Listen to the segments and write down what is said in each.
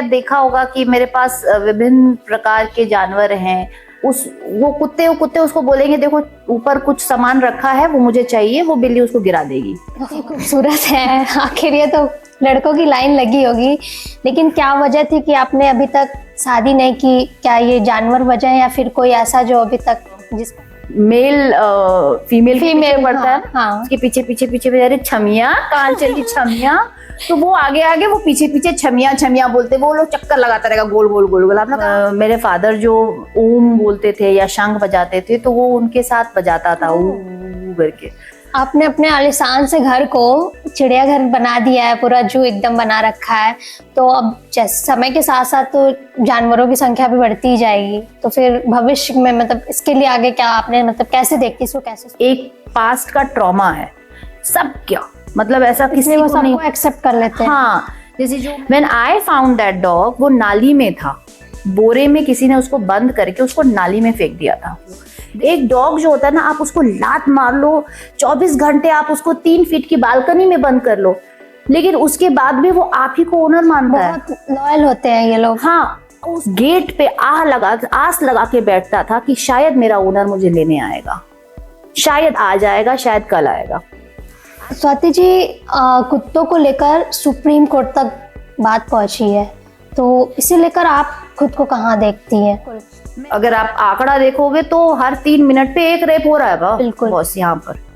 देखा होगा कि मेरे पास विभिन्न प्रकार के जानवर हैं। वो कुत्ते उसको बोलेंगे देखो ऊपर कुछ सामान रखा है वो मुझे चाहिए, वो बिल्ली उसको गिरा देगी। खूबसूरत है। आखिर ये तो लड़कों की लाइन लगी होगी, लेकिन क्या वजह थी कि आपने अभी तक शादी नहीं की? क्या ये जानवर वजह है या फिर कोई ऐसा जो अभी तक जिस मेल फीमेल पड़ता है ना, हाँ। उसके पीछे अरे छमिया कहाँ चली छमिया, तो वो आगे वो पीछे छमिया बोलते, वो लोग चक्कर लगाता रहेगा गोल गोल। आप लोग मेरे फादर जो ओम बोलते थे या शंख बजाते थे तो वो उनके साथ बजाता था ऊ करके। आपने अपने आलिशान से घर को चिड़ियाघर बना दिया है, पूरा जू एकदम बना रखा है। तो अब जैसे समय के साथ साथ तो जानवरों की संख्या भी बढ़ती ही जाएगी, तो फिर भविष्य में मतलब इसके लिए आगे क्या आपने मतलब कैसे देखती इसको? कैसे एक पास्ट का ट्रॉमा है सब, क्या मतलब ऐसा किसी वो को नहीं सबको एक्सेप्ट कर लेते हैं। हाँ, जैसे जो when I found that dog, वो नाली में था, बोरे में किसी ने उसको बंद करके उसको नाली में फेंक दिया था। एक डॉग जो होता है ना, आप उसको लात मार लो 24 घंटे, आप उसको 3 फीट की बालकनी में बंद कर लो, लेकिन उसके बाद भी वो आप ही को ओनर मानता है। बहुत लॉयल होते हैं ये लोग। हाँ, उस गेट पे आस लगा के बैठता था कि शायद मेरा ओनर मुझे लेने आएगा, शायद आ जाएगा, शायद कल आएगा। स्वाति जी, कुत्तों को लेकर सुप्रीम कोर्ट तक बात पहुंची है, तो इसे लेकर आप खुद को कहाँ देखती हैं? अगर आप आंकड़ा देखोगे तो हर 3 मिनट पे एक रेप हो रहा है बिल्कुल बॉस यहाँ पर।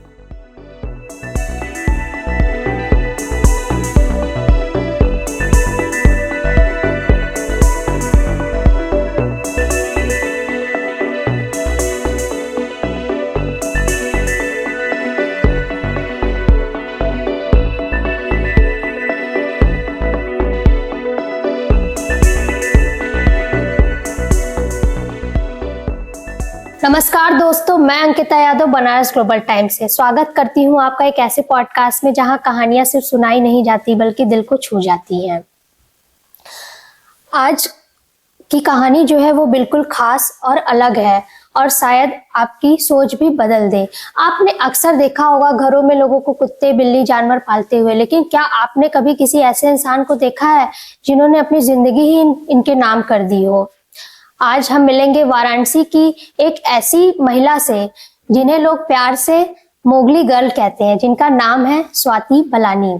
नमस्कार दोस्तों, मैं अंकिता यादव बनारस ग्लोबल टाइम्स से स्वागत करती हूं आपका एक ऐसे पॉडकास्ट में जहां कहानियां सिर्फ सुनाई नहीं जाती बल्कि दिल को छू जाती हैं। आज की कहानी जो है वो बिल्कुल खास और अलग है और शायद आपकी सोच भी बदल दे। आपने अक्सर देखा होगा घरों में लोगों को कुत्ते बिल्ली जानवर पालते हुए, लेकिन क्या आपने कभी किसी ऐसे इंसान को देखा है जिन्होंने अपनी जिंदगी ही इनके नाम कर दी हो? आज हम मिलेंगे वाराणसी की एक ऐसी महिला से जिन्हें लोग प्यार से मोगली गर्ल कहते हैं, जिनका नाम है स्वाति बलानी।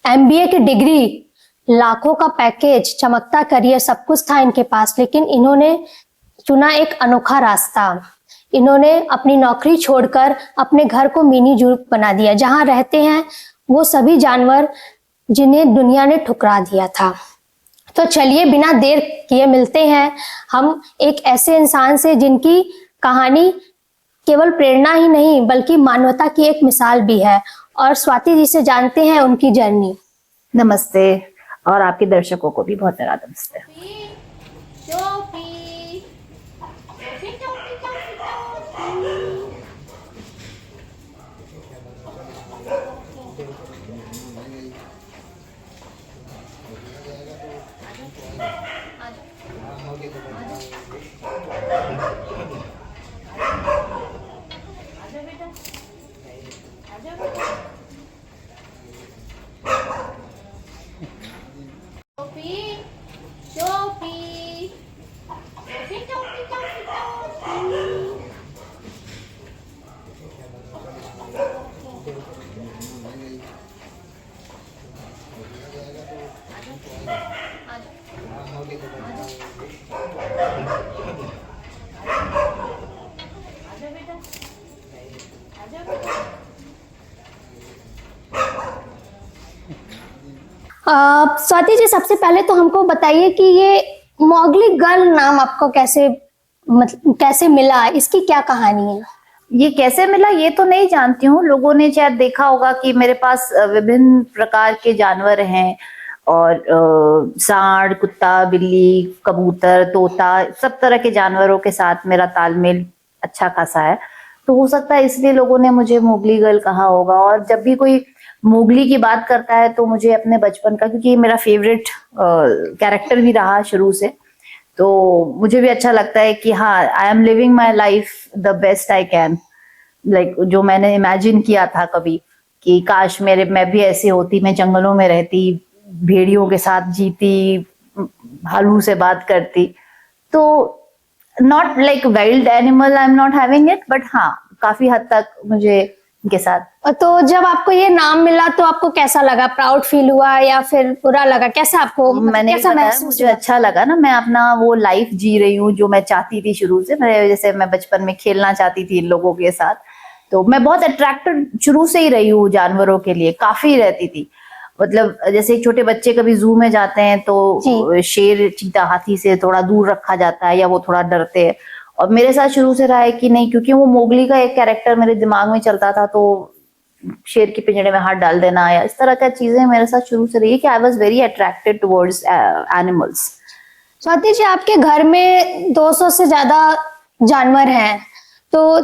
एमबीए की डिग्री, लाखों का पैकेज, चमकता करियर, सब कुछ था इनके पास, लेकिन इन्होंने चुना एक अनोखा रास्ता। इन्होंने अपनी नौकरी छोड़कर अपने घर को मिनी जू बना दिया, जहां रहते हैं वो सभी जानवर जिन्हें दुनिया ने ठुकरा दिया था। तो चलिए बिना देर किए मिलते हैं हम एक ऐसे इंसान से जिनकी कहानी केवल प्रेरणा ही नहीं बल्कि मानवता की एक मिसाल भी है, और स्वाति जी से जानते हैं उनकी जर्नी। नमस्ते, और आपके दर्शकों को भी बहुत सारा नमस्ते। स्वाति जी, सबसे पहले तो हमको बताइए कि ये मोगली गर्ल नाम आपको कैसे मिला, इसकी क्या कहानी है? ये कैसे मिला ये तो नहीं जानती हूँ। लोगों ने शायद देखा होगा कि मेरे पास विभिन्न प्रकार के जानवर हैं, और सांड, कुत्ता, बिल्ली, कबूतर, तोता, सब तरह के जानवरों के साथ मेरा तालमेल अच्छा खासा है। तो हो सकता है इसलिए लोगों ने मुझे मोगली गर्ल कहा होगा। और जब भी कोई मोगली की बात करता है तो मुझे अपने बचपन का, क्योंकि ये मेरा फेवरेट कैरेक्टर भी रहा शुरू से, तो मुझे भी अच्छा लगता है कि हाँ, I am living my life the best I can. Like जो मैंने इमेजिन किया था कभी कि काश मैं भी ऐसी होती, मैं जंगलों में रहती, भेड़ियों के साथ जीती, भालू से बात करती। तो not like wild animal I am not having it, but हाँ काफी हद तक मुझे इनके साथ। तो जब आपको ये नाम मिला तो आपको कैसा लगा? प्राउड फील हुआ या फिर बुरा लगा? कैसा आपको मैंने कैसा बताया, महसूस मुझे हुआ? अच्छा लगा ना, मैं अपना वो लाइफ जी रही हूँ जो मैं चाहती थी शुरू से। मैं जैसे मैं बचपन में खेलना चाहती थी इन लोगों के साथ, तो मैं बहुत अट्रैक्टेड शुरू से ही रही हूँ जानवरों के लिए, काफी रहती थी। मतलब जैसे छोटे बच्चे कभी जू में जाते हैं तो शेर, चीता, हाथी से थोड़ा दूर रखा जाता है या वो थोड़ा डरते हैं, और मेरे साथ शुरू से रहा है कि नहीं, क्योंकि वो मोगली का एक कैरेक्टर मेरे दिमाग में चलता था, तो शेर के पिंजरे में हाथ डाल देना या इस तरह का चीजें मेरे साथ शुरू से रही है कि I was very attracted towards animals. Swati ji, आपके घर में 200 से ज्यादा जानवर हैं, तो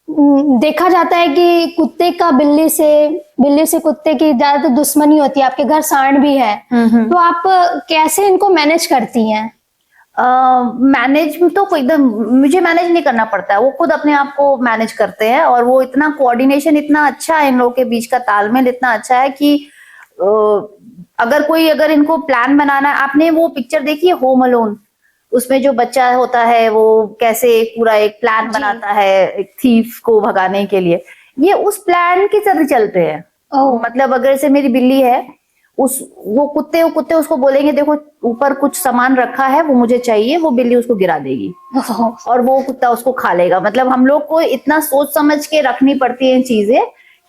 देखा जाता है कि कुत्ते का बिल्ली से कुत्ते की ज्यादातर दुश्मनी होती है। आपके घर सांड भी है, तो आप कैसे इनको मैनेज करती हैं? मैनेज तो एकदम मुझे मैनेज नहीं करना पड़ता है, वो खुद अपने आप को मैनेज करते हैं, और वो इतना कोऑर्डिनेशन इतना अच्छा है, इन लोगों के बीच का तालमेल इतना अच्छा है कि अगर इनको प्लान बनाना है। आपने वो पिक्चर देखी है होम अलोन? उसमें जो बच्चा होता है वो कैसे पूरा एक प्लान बनाता है एक थीफ को भगाने के लिए, ये उस प्लान की तरह चलते हैं। मतलब अगर जैसे मेरी बिल्ली है, वो कुत्ते उसको बोलेंगे देखो ऊपर कुछ सामान रखा है वो मुझे चाहिए, वो बिल्ली उसको गिरा देगी और वो कुत्ता उसको खा लेगा। मतलब हम लोग को इतना सोच समझ के रखनी पड़ती है चीजें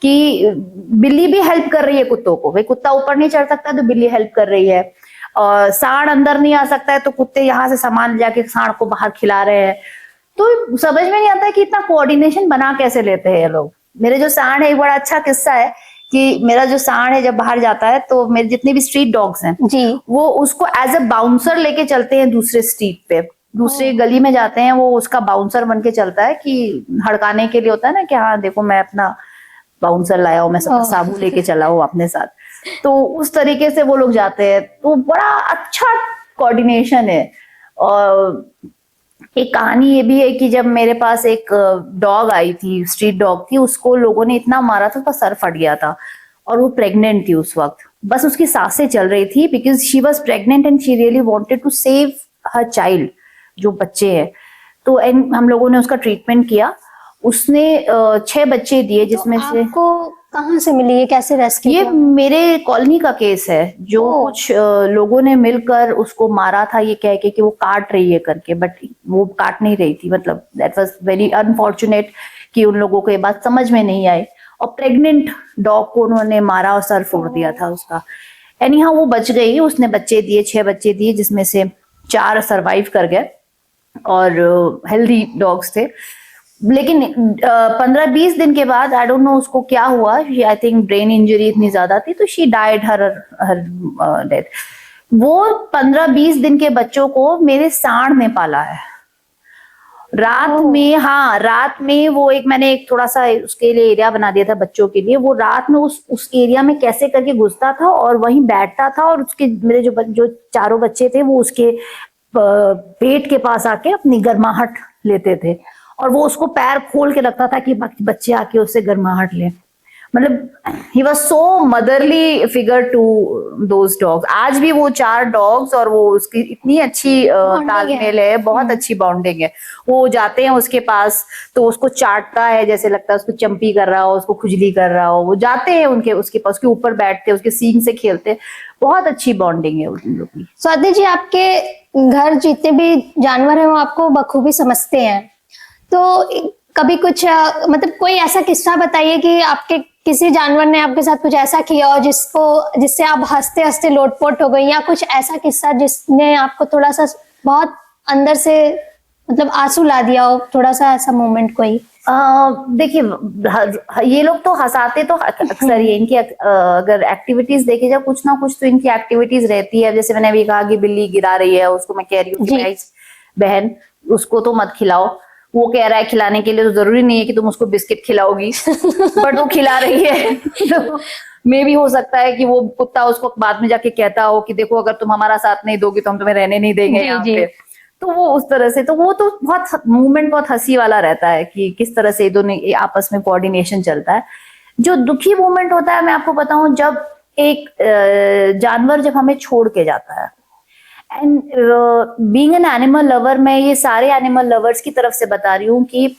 कि बिल्ली भी हेल्प कर रही है कुत्तों को। भाई कुत्ता ऊपर नहीं चढ़ सकता तो बिल्ली हेल्प कर रही है, और सांड अंदर नहीं आ सकता है तो कुत्ते यहाँ से सामान जाके सांड को बाहर खिला रहे हैं। तो समझ में नहीं आता कि इतना कोऑर्डिनेशन बना कैसे लेते हैं ये लोग। मेरे जो सांड है, एक बड़ा अच्छा किस्सा है कि मेरा जो सांड है जब बाहर जाता है तो मेरे जितने भी स्ट्रीट डॉग्स हैं जी, वो उसको एज अ बाउंसर लेके चलते हैं दूसरे स्ट्रीट पे, दूसरे गली में जाते हैं, वो उसका बाउंसर बन के चलता है कि हड़काने के लिए होता है ना कि हाँ देखो मैं अपना बाउंसर लाया हूँ, मैं साबु लेके चला हूँ अपने साथ। तो उस तरीके से वो लोग जाते हैं, तो बड़ा अच्छा कोऑर्डिनेशन है। और एक कहानी ये भी है कि जब मेरे पास एक डॉग आई थी, स्ट्रीट डॉग थी, उसको लोगों ने इतना मारा था उसका सर फट गया था, और वो प्रेग्नेंट थी उस वक्त। बस उसकी सांसें चल रही थी because she was pregnant and she really wanted to save her child, जो बच्चे हैं। तो हम लोगों ने उसका ट्रीटमेंट किया, उसने 6 बच्चे दिए, जिसमें से आपको कहाँ से मिली, ये कैसे रेस्क्यू? ये मेरे कॉलोनी का केस है, जो कुछ लोगों ने मिलकर उसको मारा था ये कह के कि वो काट रही है करके, बट वो काट नहीं रही थी। मतलब दैट वाज वेरी अनफॉर्चुनेट कि उन लोगों को ये बात समझ में नहीं आई, और प्रेग्नेंट डॉग को उन्होंने मारा और सर फोड़ दिया था उसका। एनी हाउ वो बच गई, उसने बच्चे दिए, 6 बच्चे दिए, जिसमें से 4 सरवाइव कर गए और हेल्दी डॉग्स थे। लेकिन 15-20 दिन के बाद आई डोंट नो उसको क्या हुआ, आई थिंक ब्रेन इंजरी इतनी ज्यादा थी, तो शी डाइड हर डेथ। वो 15-20 दिन के बच्चों को मेरे सांड ने पाला है। रात में, हाँ रात में वो मैंने एक थोड़ा सा उसके लिए एरिया बना दिया था बच्चों के लिए, वो रात में उस एरिया में कैसे करके घुसता था और वहीं बैठता था, और उसके मेरे जो 4 बच्चे थे वो उसके पेट के पास आके अपनी गर्माहट लेते थे, और वो उसको पैर खोल के रखता था कि बच्चे आके उससे गर्माहट ले। मतलब he was so motherly figure to those dogs. आज भी वो 4 डॉग्स और वो उसकी इतनी अच्छी तालमेल है, बहुत अच्छी बॉन्डिंग है। वो जाते हैं उसके पास तो उसको चाटता है, जैसे लगता है उसको चंपी कर रहा हो, उसको खुजली कर रहा हो। वो जाते हैं उसके पास, उसके ऊपर बैठते हैं, उसके सींग से खेलते हैं, बहुत अच्छी बॉन्डिंग है उन लोग की। स्वाति जी, आपके घर जितने भी जानवर हैं वो आपको बखूबी समझते हैं, तो कभी कुछ मतलब कोई ऐसा किस्सा बताइए कि आपके किसी जानवर ने आपके साथ कुछ ऐसा किया और जिससे आप हंसते हंसते लोटपोट हो गई, या कुछ ऐसा किस्सा जिसने आपको थोड़ा सा बहुत अंदर से मतलब आंसू ला दिया हो, थोड़ा सा ऐसा मोमेंट कोई? देखिए ये लोग तो हंसाते तो अक्सर ही, इनकी अगर एक्टिविटीज देखे जाए कुछ ना कुछ तो इनकी एक्टिविटीज रहती है। जैसे मैंने अभी कहा कि बिल्ली गिरा रही है, उसको मैं कह रही हूँ कि बहन उसको तो मत खिलाओ, वो कह रहा है खिलाने के लिए, तो जरूरी नहीं है कि तुम उसको बिस्किट खिलाओगी बट वो खिला रही है तो मे भी हो सकता है कि वो कुत्ता उसको बाद में जाके कहता हो कि देखो अगर तुम हमारा साथ नहीं दोगी तो हम तुम्हें रहने नहीं देंगे यहाँ पे। तो वो उस तरह से, तो वो तो बहुत मूवमेंट बहुत हंसी वाला रहता है कि किस तरह से दोनों आपस में कोऑर्डिनेशन चलता है। जो दुखी मूवमेंट होता है मैं आपको बताऊं, जब एक जानवर जब हमें छोड़ के जाता है, and being an animal lover, मैं ये सारे एनिमल लवर्स की तरफ से बता रही हूँ कि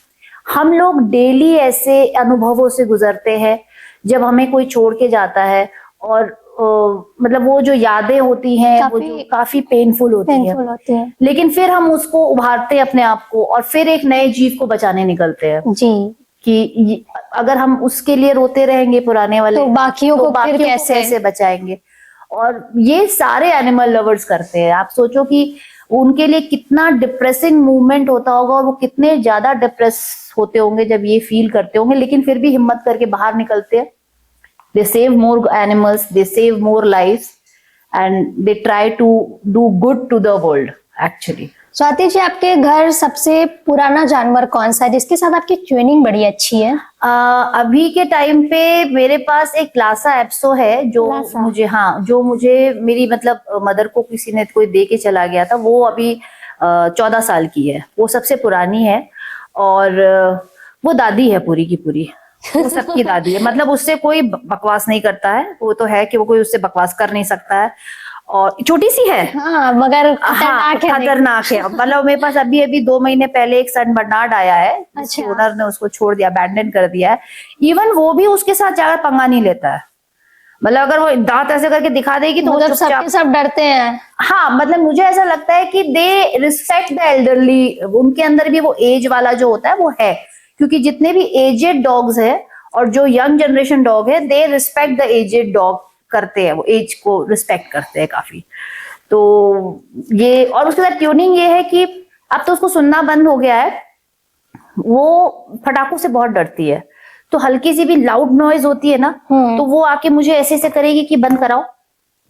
हम लोग डेली ऐसे अनुभवों से गुजरते हैं जब हमें कोई छोड़ के जाता है, और मतलब वो जो यादें होती हैं वो जो काफी पेनफुल होती है, लेकिन फिर हम उसको उभारते हैं अपने आप को, और फिर एक नए जीव को बचाने निकलते हैं जी। कि अगर हम उसके लिए रोते रहेंगे पुराने वाले, तो बाकियों को फिर बाकियों को कैसे बचाएंगे। और ये सारे एनिमल लवर्स करते हैं। आप सोचो कि उनके लिए कितना डिप्रेसिंग मूवमेंट होता होगा, और वो कितने ज्यादा डिप्रेस होते होंगे जब ये फील करते होंगे, लेकिन फिर भी हिम्मत करके बाहर निकलते हैं। They save more animals, they save more lives, and they try to do good to the world actually. Swati ji, आपके घर सबसे पुराना जानवर कौन सा है जिसके साथ आपकी ट्यूनिंग बड़ी अच्छी है? अभी के टाइम पे मेरे पास एक लासा एप्सो है जो जो मुझे मेरी मतलब मदर को किसी ने कोई दे के चला गया था। वो अभी 14 साल की है, वो सबसे पुरानी है, और वो दादी है पूरी की पूरी, वो सबकी दादी है। मतलब उससे कोई बकवास नहीं करता है, वो तो है कि वो कोई उससे बकवास कर नहीं सकता है, और छोटी सी है। हाँ, मगर खतरनाक है। मतलब मेरे पास अभी अभी 2 महीने पहले एक सन बर्नार्ड आया है। अच्छा। ओनर ने उसको छोड़ दिया, अबैंडन कर दिया है। इवन वो भी उसके साथ जाकर पंगा नहीं लेता है। मतलब अगर वो दांत ऐसे करके दिखा देगी तो मतलब सबके सब डरते हैं। हाँ, मतलब मुझे ऐसा लगता है कि दे रिस्पेक्ट द एल्डरली। उनके अंदर भी वो एज वाला जो होता है वो है, क्योंकि जितने भी एजेड डॉग्स है और जो यंग जनरेशन डॉग है, they respect the aged dog करते हैं, वो एज को रिस्पेक्ट करते हैं काफी। तो ये, और उसके साथ ट्यूनिंग ये है कि अब तो उसको सुनना बंद हो गया है, वो फटाकों से बहुत डरती है। तो हल्की सी भी लाउड नॉइज होती है ना, तो वो आके मुझे ऐसे ऐसे करेगी कि बंद कराओ,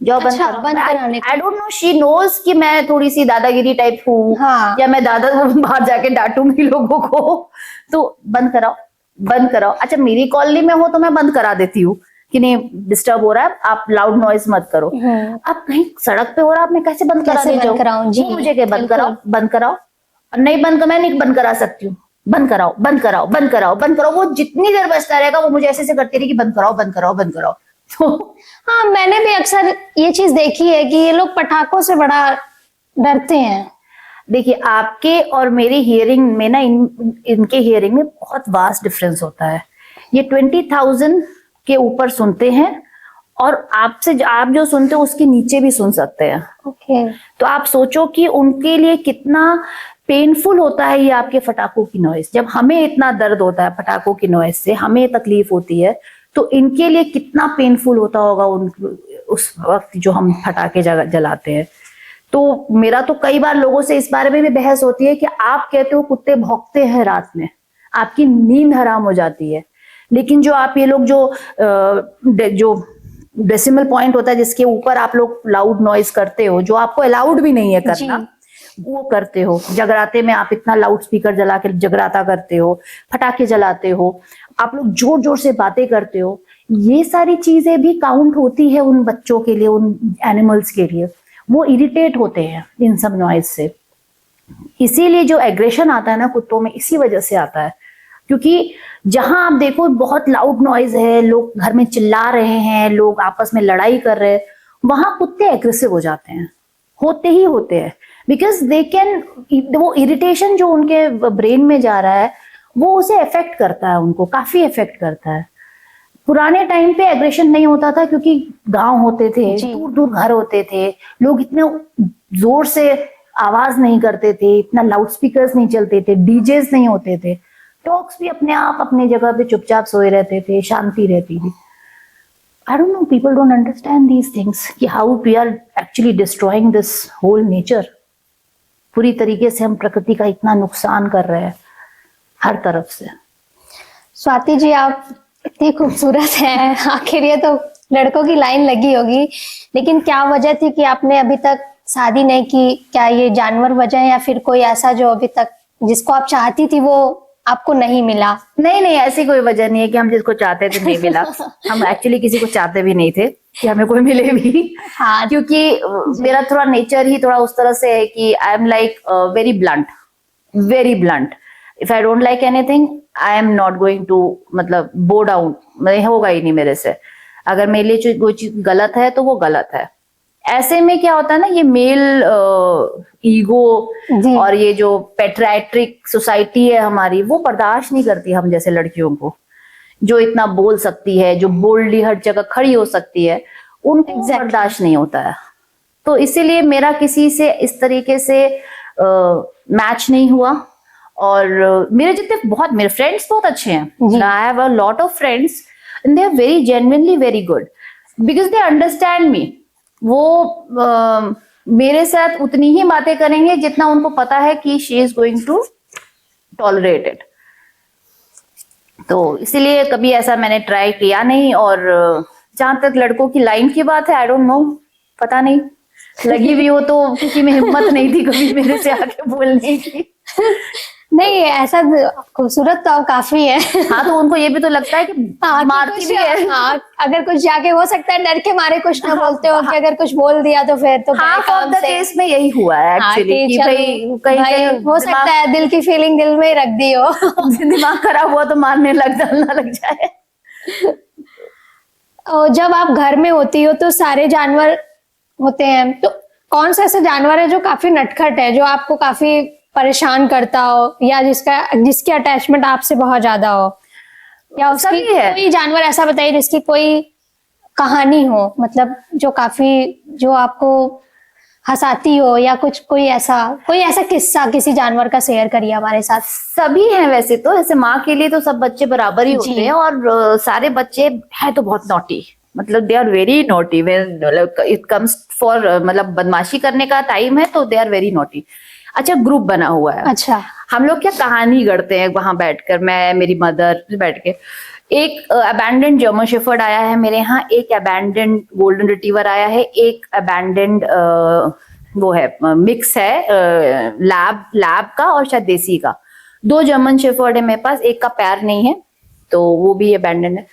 जाओ बंद कराओ। I don't know, she knows कि मैं थोड़ी सी दादागिरी टाइप हूँ। हाँ। या मैं दादा बाहर जाके डांटूंगी लोगों को, तो बंद कराओ बंद कराओ। अच्छा, मेरी कॉलोनी में हो तो मैं बंद करा देती हूँ कि नहीं डिस्टर्ब हो रहा है, आप लाउड नॉइज मत करो। अब कहीं सड़क पे हो रहा है, आप मैं कैसे बंद करा दे? मुझे क्या बंद कराओ बंद कराओ, नहीं बंद, मैं नहीं बंद करा सकती हूँ, बंद कराओ बंद कराओ बंद कराओ बंद कराओ। वो जितनी देर बजता रहेगा वो मुझे ऐसे ऐसे करती रही कि बंद कराओ बंद कराओ बंद कराओ। तो हाँ, मैंने भी अक्सर ये चीज देखी है कि ये लोग पटाखों से बड़ा डरते हैं। देखिए, आपके और मेरी हियरिंग में ना, इनके हियरिंग में बहुत वास्ट डिफरेंस होता है। ये 20,000 के ऊपर सुनते हैं, और आपसे आप जो सुनते हो उसके नीचे भी सुन सकते हैं। ओके। तो आप सोचो कि उनके लिए कितना पेनफुल होता है ये आपके फटाकों की नॉइस। जब हमें इतना दर्द होता है फटाकों की नॉइस से, हमें तकलीफ होती है, तो इनके लिए कितना पेनफुल होता होगा उस वक्त जो हम फटाके जलाते हैं। तो मेरा तो कई बार लोगों से इस बारे में भी बहस होती है कि आप कहते हो कुत्ते भौंकते हैं रात में, आपकी नींद हराम हो जाती है, लेकिन जो आप ये लोग जो डेसिमल पॉइंट होता है जिसके ऊपर आप लोग लाउड नॉइज करते हो, जो आपको अलाउड भी नहीं है करना, वो करते हो। जगराते में आप इतना लाउड स्पीकर जला के जगराता करते हो, फटाके जलाते हो, आप लोग जोर जोर से बातें करते हो। ये सारी चीजें भी काउंट होती है उन बच्चों के लिए, उन एनिमल्स के लिए। वो इरिटेट होते हैं इन सब नॉइज से। इसीलिए जो एग्रेशन आता है ना कुत्तों में, इसी वजह से आता है, क्योंकि जहां आप देखो बहुत लाउड नॉइज है, लोग घर में चिल्ला रहे हैं, लोग आपस में लड़ाई कर रहे हैं, वहां कुत्ते एग्रेसिव हो जाते हैं, होते ही होते हैं। बिकॉज दे कैन, वो इरिटेशन जो उनके ब्रेन में जा रहा है वो उसे अफेक्ट करता है, उनको काफी अफेक्ट करता है। पुराने टाइम पे एग्रेशन नहीं होता था क्योंकि गांव होते थे, दूर दूर घर होते थे, लोग इतने जोर से आवाज नहीं करते थे, इतना लाउड स्पीकर्स नहीं चलते थे, डीजेस नहीं होते थे, डॉग्स भी अपने आप अपनी जगह पे चुपचाप सोए रहते थे, शांति रहती थी। I don't know, people don't understand these things कि how we are actually destroying this whole nature। पूरी तरीके से हम प्रकृति का इतना नुकसान कर रहे हैं हर तरफ से। स्वाति जी, आप इतनी खूबसूरत हैं, आखिर ये तो लड़कों की लाइन लगी होगी, लेकिन क्या वजह थी कि आपने अभी तक शादी नहीं की? क्या ये जानवर वजह है, या फिर कोई ऐसा जो अभी तक जिसको आप चाहती थी वो आपको नहीं मिला? नहीं, ऐसी कोई वजह नहीं है कि हम जिसको चाहते थे नहीं मिला। हम एक्चुअली किसी को चाहते भी नहीं थे कि हमें कोई मिले भी। हाँ, क्योंकि मेरा थोड़ा नेचर ही थोड़ा उस तरह से है कि I am like very blunt. If I don't like anything, I am not going to, मतलब बो डाउन, होगा ही नहीं मेरे से। अगर मेरे लिए कोई चीज गलत है तो वो गलत है, ऐसे में क्या होता है ना, ये मेल ईगो जी। और ये जो पेट्रियाट्रिक सोसाइटी है हमारी, वो बर्दाश्त नहीं करती हम जैसे लड़कियों को, जो इतना बोल सकती है, जो बोल्डली हर जगह खड़ी हो सकती है, उनको Exactly. बर्दाश्त नहीं होता है। तो इसीलिए मेरा किसी से इस तरीके से मैच नहीं हुआ। और मेरे जितने बहुत, मेरे फ्रेंड्स बहुत अच्छे हैं, I have a lot of friends and they are very genuinely very good because they understand me. वो मेरे साथ उतनी ही बातें करेंगे जितना उनको पता है कि she is going to tolerate it. तो इसीलिए कभी ऐसा मैंने ट्राई किया नहीं। और जहां तक लड़कों की लाइन की बात है, आई डोंट नो, पता नहीं, लगी भी हो तो किसी में हिम्मत नहीं थी कभी मेरे से आके बोलने की। नहीं, ऐसा खूबसूरत तो काफी है। हाँ, तो उनको ये भी तो लगता है कि हाँ, मारती भी है। हाँ, अगर कुछ जाके हो सकता है डर के मारे कुछ ना बोलते हो कि अगर कुछ बोल दिया तो फिर तो हाँ, काम से। केस में यही हुआ है एक्चुअली कि भाई कहीं हो सकता है दिल की फीलिंग दिल में ही रख दी हो। दिमाग खराब हुआ तो मारने लग जाए। और जब आप घर में होती हो तो सारे जानवर होते हैं, तो कौन सा ऐसा जानवर है जो काफी नटखट है, जो आपको काफी परेशान करता हो, या जिसकी अटैचमेंट आपसे बहुत ज्यादा हो, या उसकी सभी है। कोई जानवर ऐसा बताइए जिसकी कोई कहानी हो, मतलब जो आपको हंसाती हो, या कोई ऐसा किस्सा किसी जानवर का शेयर करिए हमारे साथ। सभी हैं वैसे तो, जैसे माँ के लिए तो सब बच्चे बराबर ही होते हैं, और सारे बच्चे हैं तो बहुत नॉटी, मतलब they are very naughty when it comes for, मतलब बदमाशी करने का टाइम है तो दे आर वेरी नॉटी। अच्छा, ग्रुप बना हुआ है। अच्छा। हम लोग क्या कहानी गढ़ते हैं वहां बैठकर, मैं मेरी मदर बैठ के। एक अबैंडेंड जर्मन शेफर्ड आया है मेरे यहाँ, एक अबैंडेंड गोल्डन रिट्रीवर आया है, एक अबैंडेंड वो है मिक्स है लैब का और शायद देसी का। 2 जर्मन शेफर्ड है मेरे पास, एक का पैर नहीं है तो वो भी अबैंडेंड है।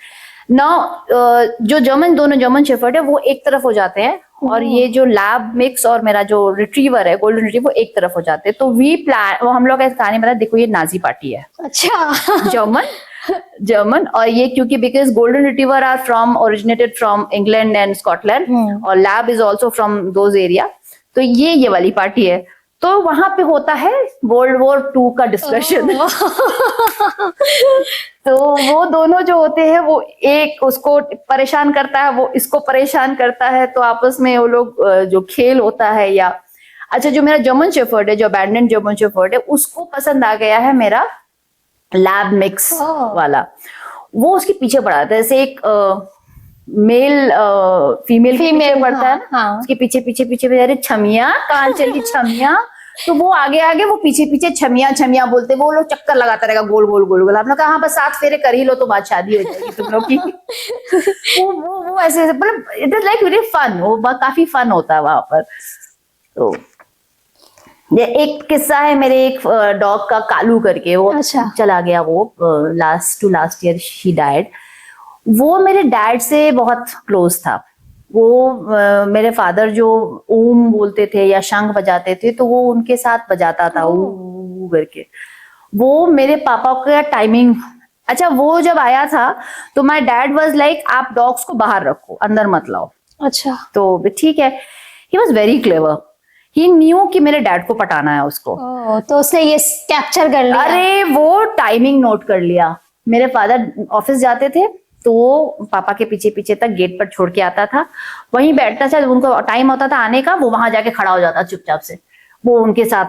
जो दोनों जर्मन शेफर्ड है वो एक तरफ हो जाते हैं, और ये जो लैब मिक्स और मेरा जो रिट्रीवर है गोल्डन रिट्रीवर, वो एक तरफ हो जाते हैं। तो हम लोग ऐसी कहानी बता, देखो ये नाजी पार्टी है। अच्छा। जर्मन और ये, क्योंकि because golden retriever are originated from England and Scotland, और lab is also from those area, तो ये वाली पार्टी है। तो वहां पे होता है वर्ल्ड वॉर 2 का डिस्कशन। तो वो दोनों जो होते हैं, वो एक उसको परेशान करता है, वो इसको परेशान करता है, तो आपस में वो लोग जो खेल होता है। या अच्छा, जो मेरा जर्मन शेफर्ड है, जो अबैंडेंड जर्मन शेफर्ड है, उसको पसंद आ गया है मेरा लैब मिक्स वाला, वो उसके पीछे पड़ा था। जैसे एक मेल फीमेल पीछे पड़ता है ना, उसके पीछे अरे छमिया कहाँ चली छमिया, तो वो आगे वो पीछे छमिया बोलते, वो लोग चक्कर लगाता रहेगा गोल गोल। हम लोग हाँ बस 7 फेरे कर ही लो तो बात शादी हो जाएगी तुम लोग की। वो ऐसे मतलब it is like very fun, वो काफी फन होता है वहां पर। तो ये एक किस्सा है मेरे एक डॉग का, कालू करके, वो चला गया, वो लास्ट ईयर शी डाइड। वो मेरे डैड से बहुत क्लोज था। वो मेरे फादर जो ओम बोलते थे या शंख बजाते थे, तो वो उनके साथ बजाता था ऊ करके। वो मेरे पापा का टाइमिंग, अच्छा वो जब आया था तो माय डैड वाज लाइक, आप डॉग्स को बाहर रखो, अंदर मत लाओ। अच्छा, तो ठीक है, he was very clever, he new कि मेरे डैड को पटाना है उसको। तो उसने ये कैप्चर कर लिया। अरे वो टाइमिंग नोट कर लिया। मेरे फादर ऑफिस जाते थे तो वो पापा के पीछे तक गेट पर छोड़ के आता था, वहीं बैठता था, उनको टाइम होता था आने का, वो वहां जाके खड़ा हो जाता चुपचाप से, वो उनके साथ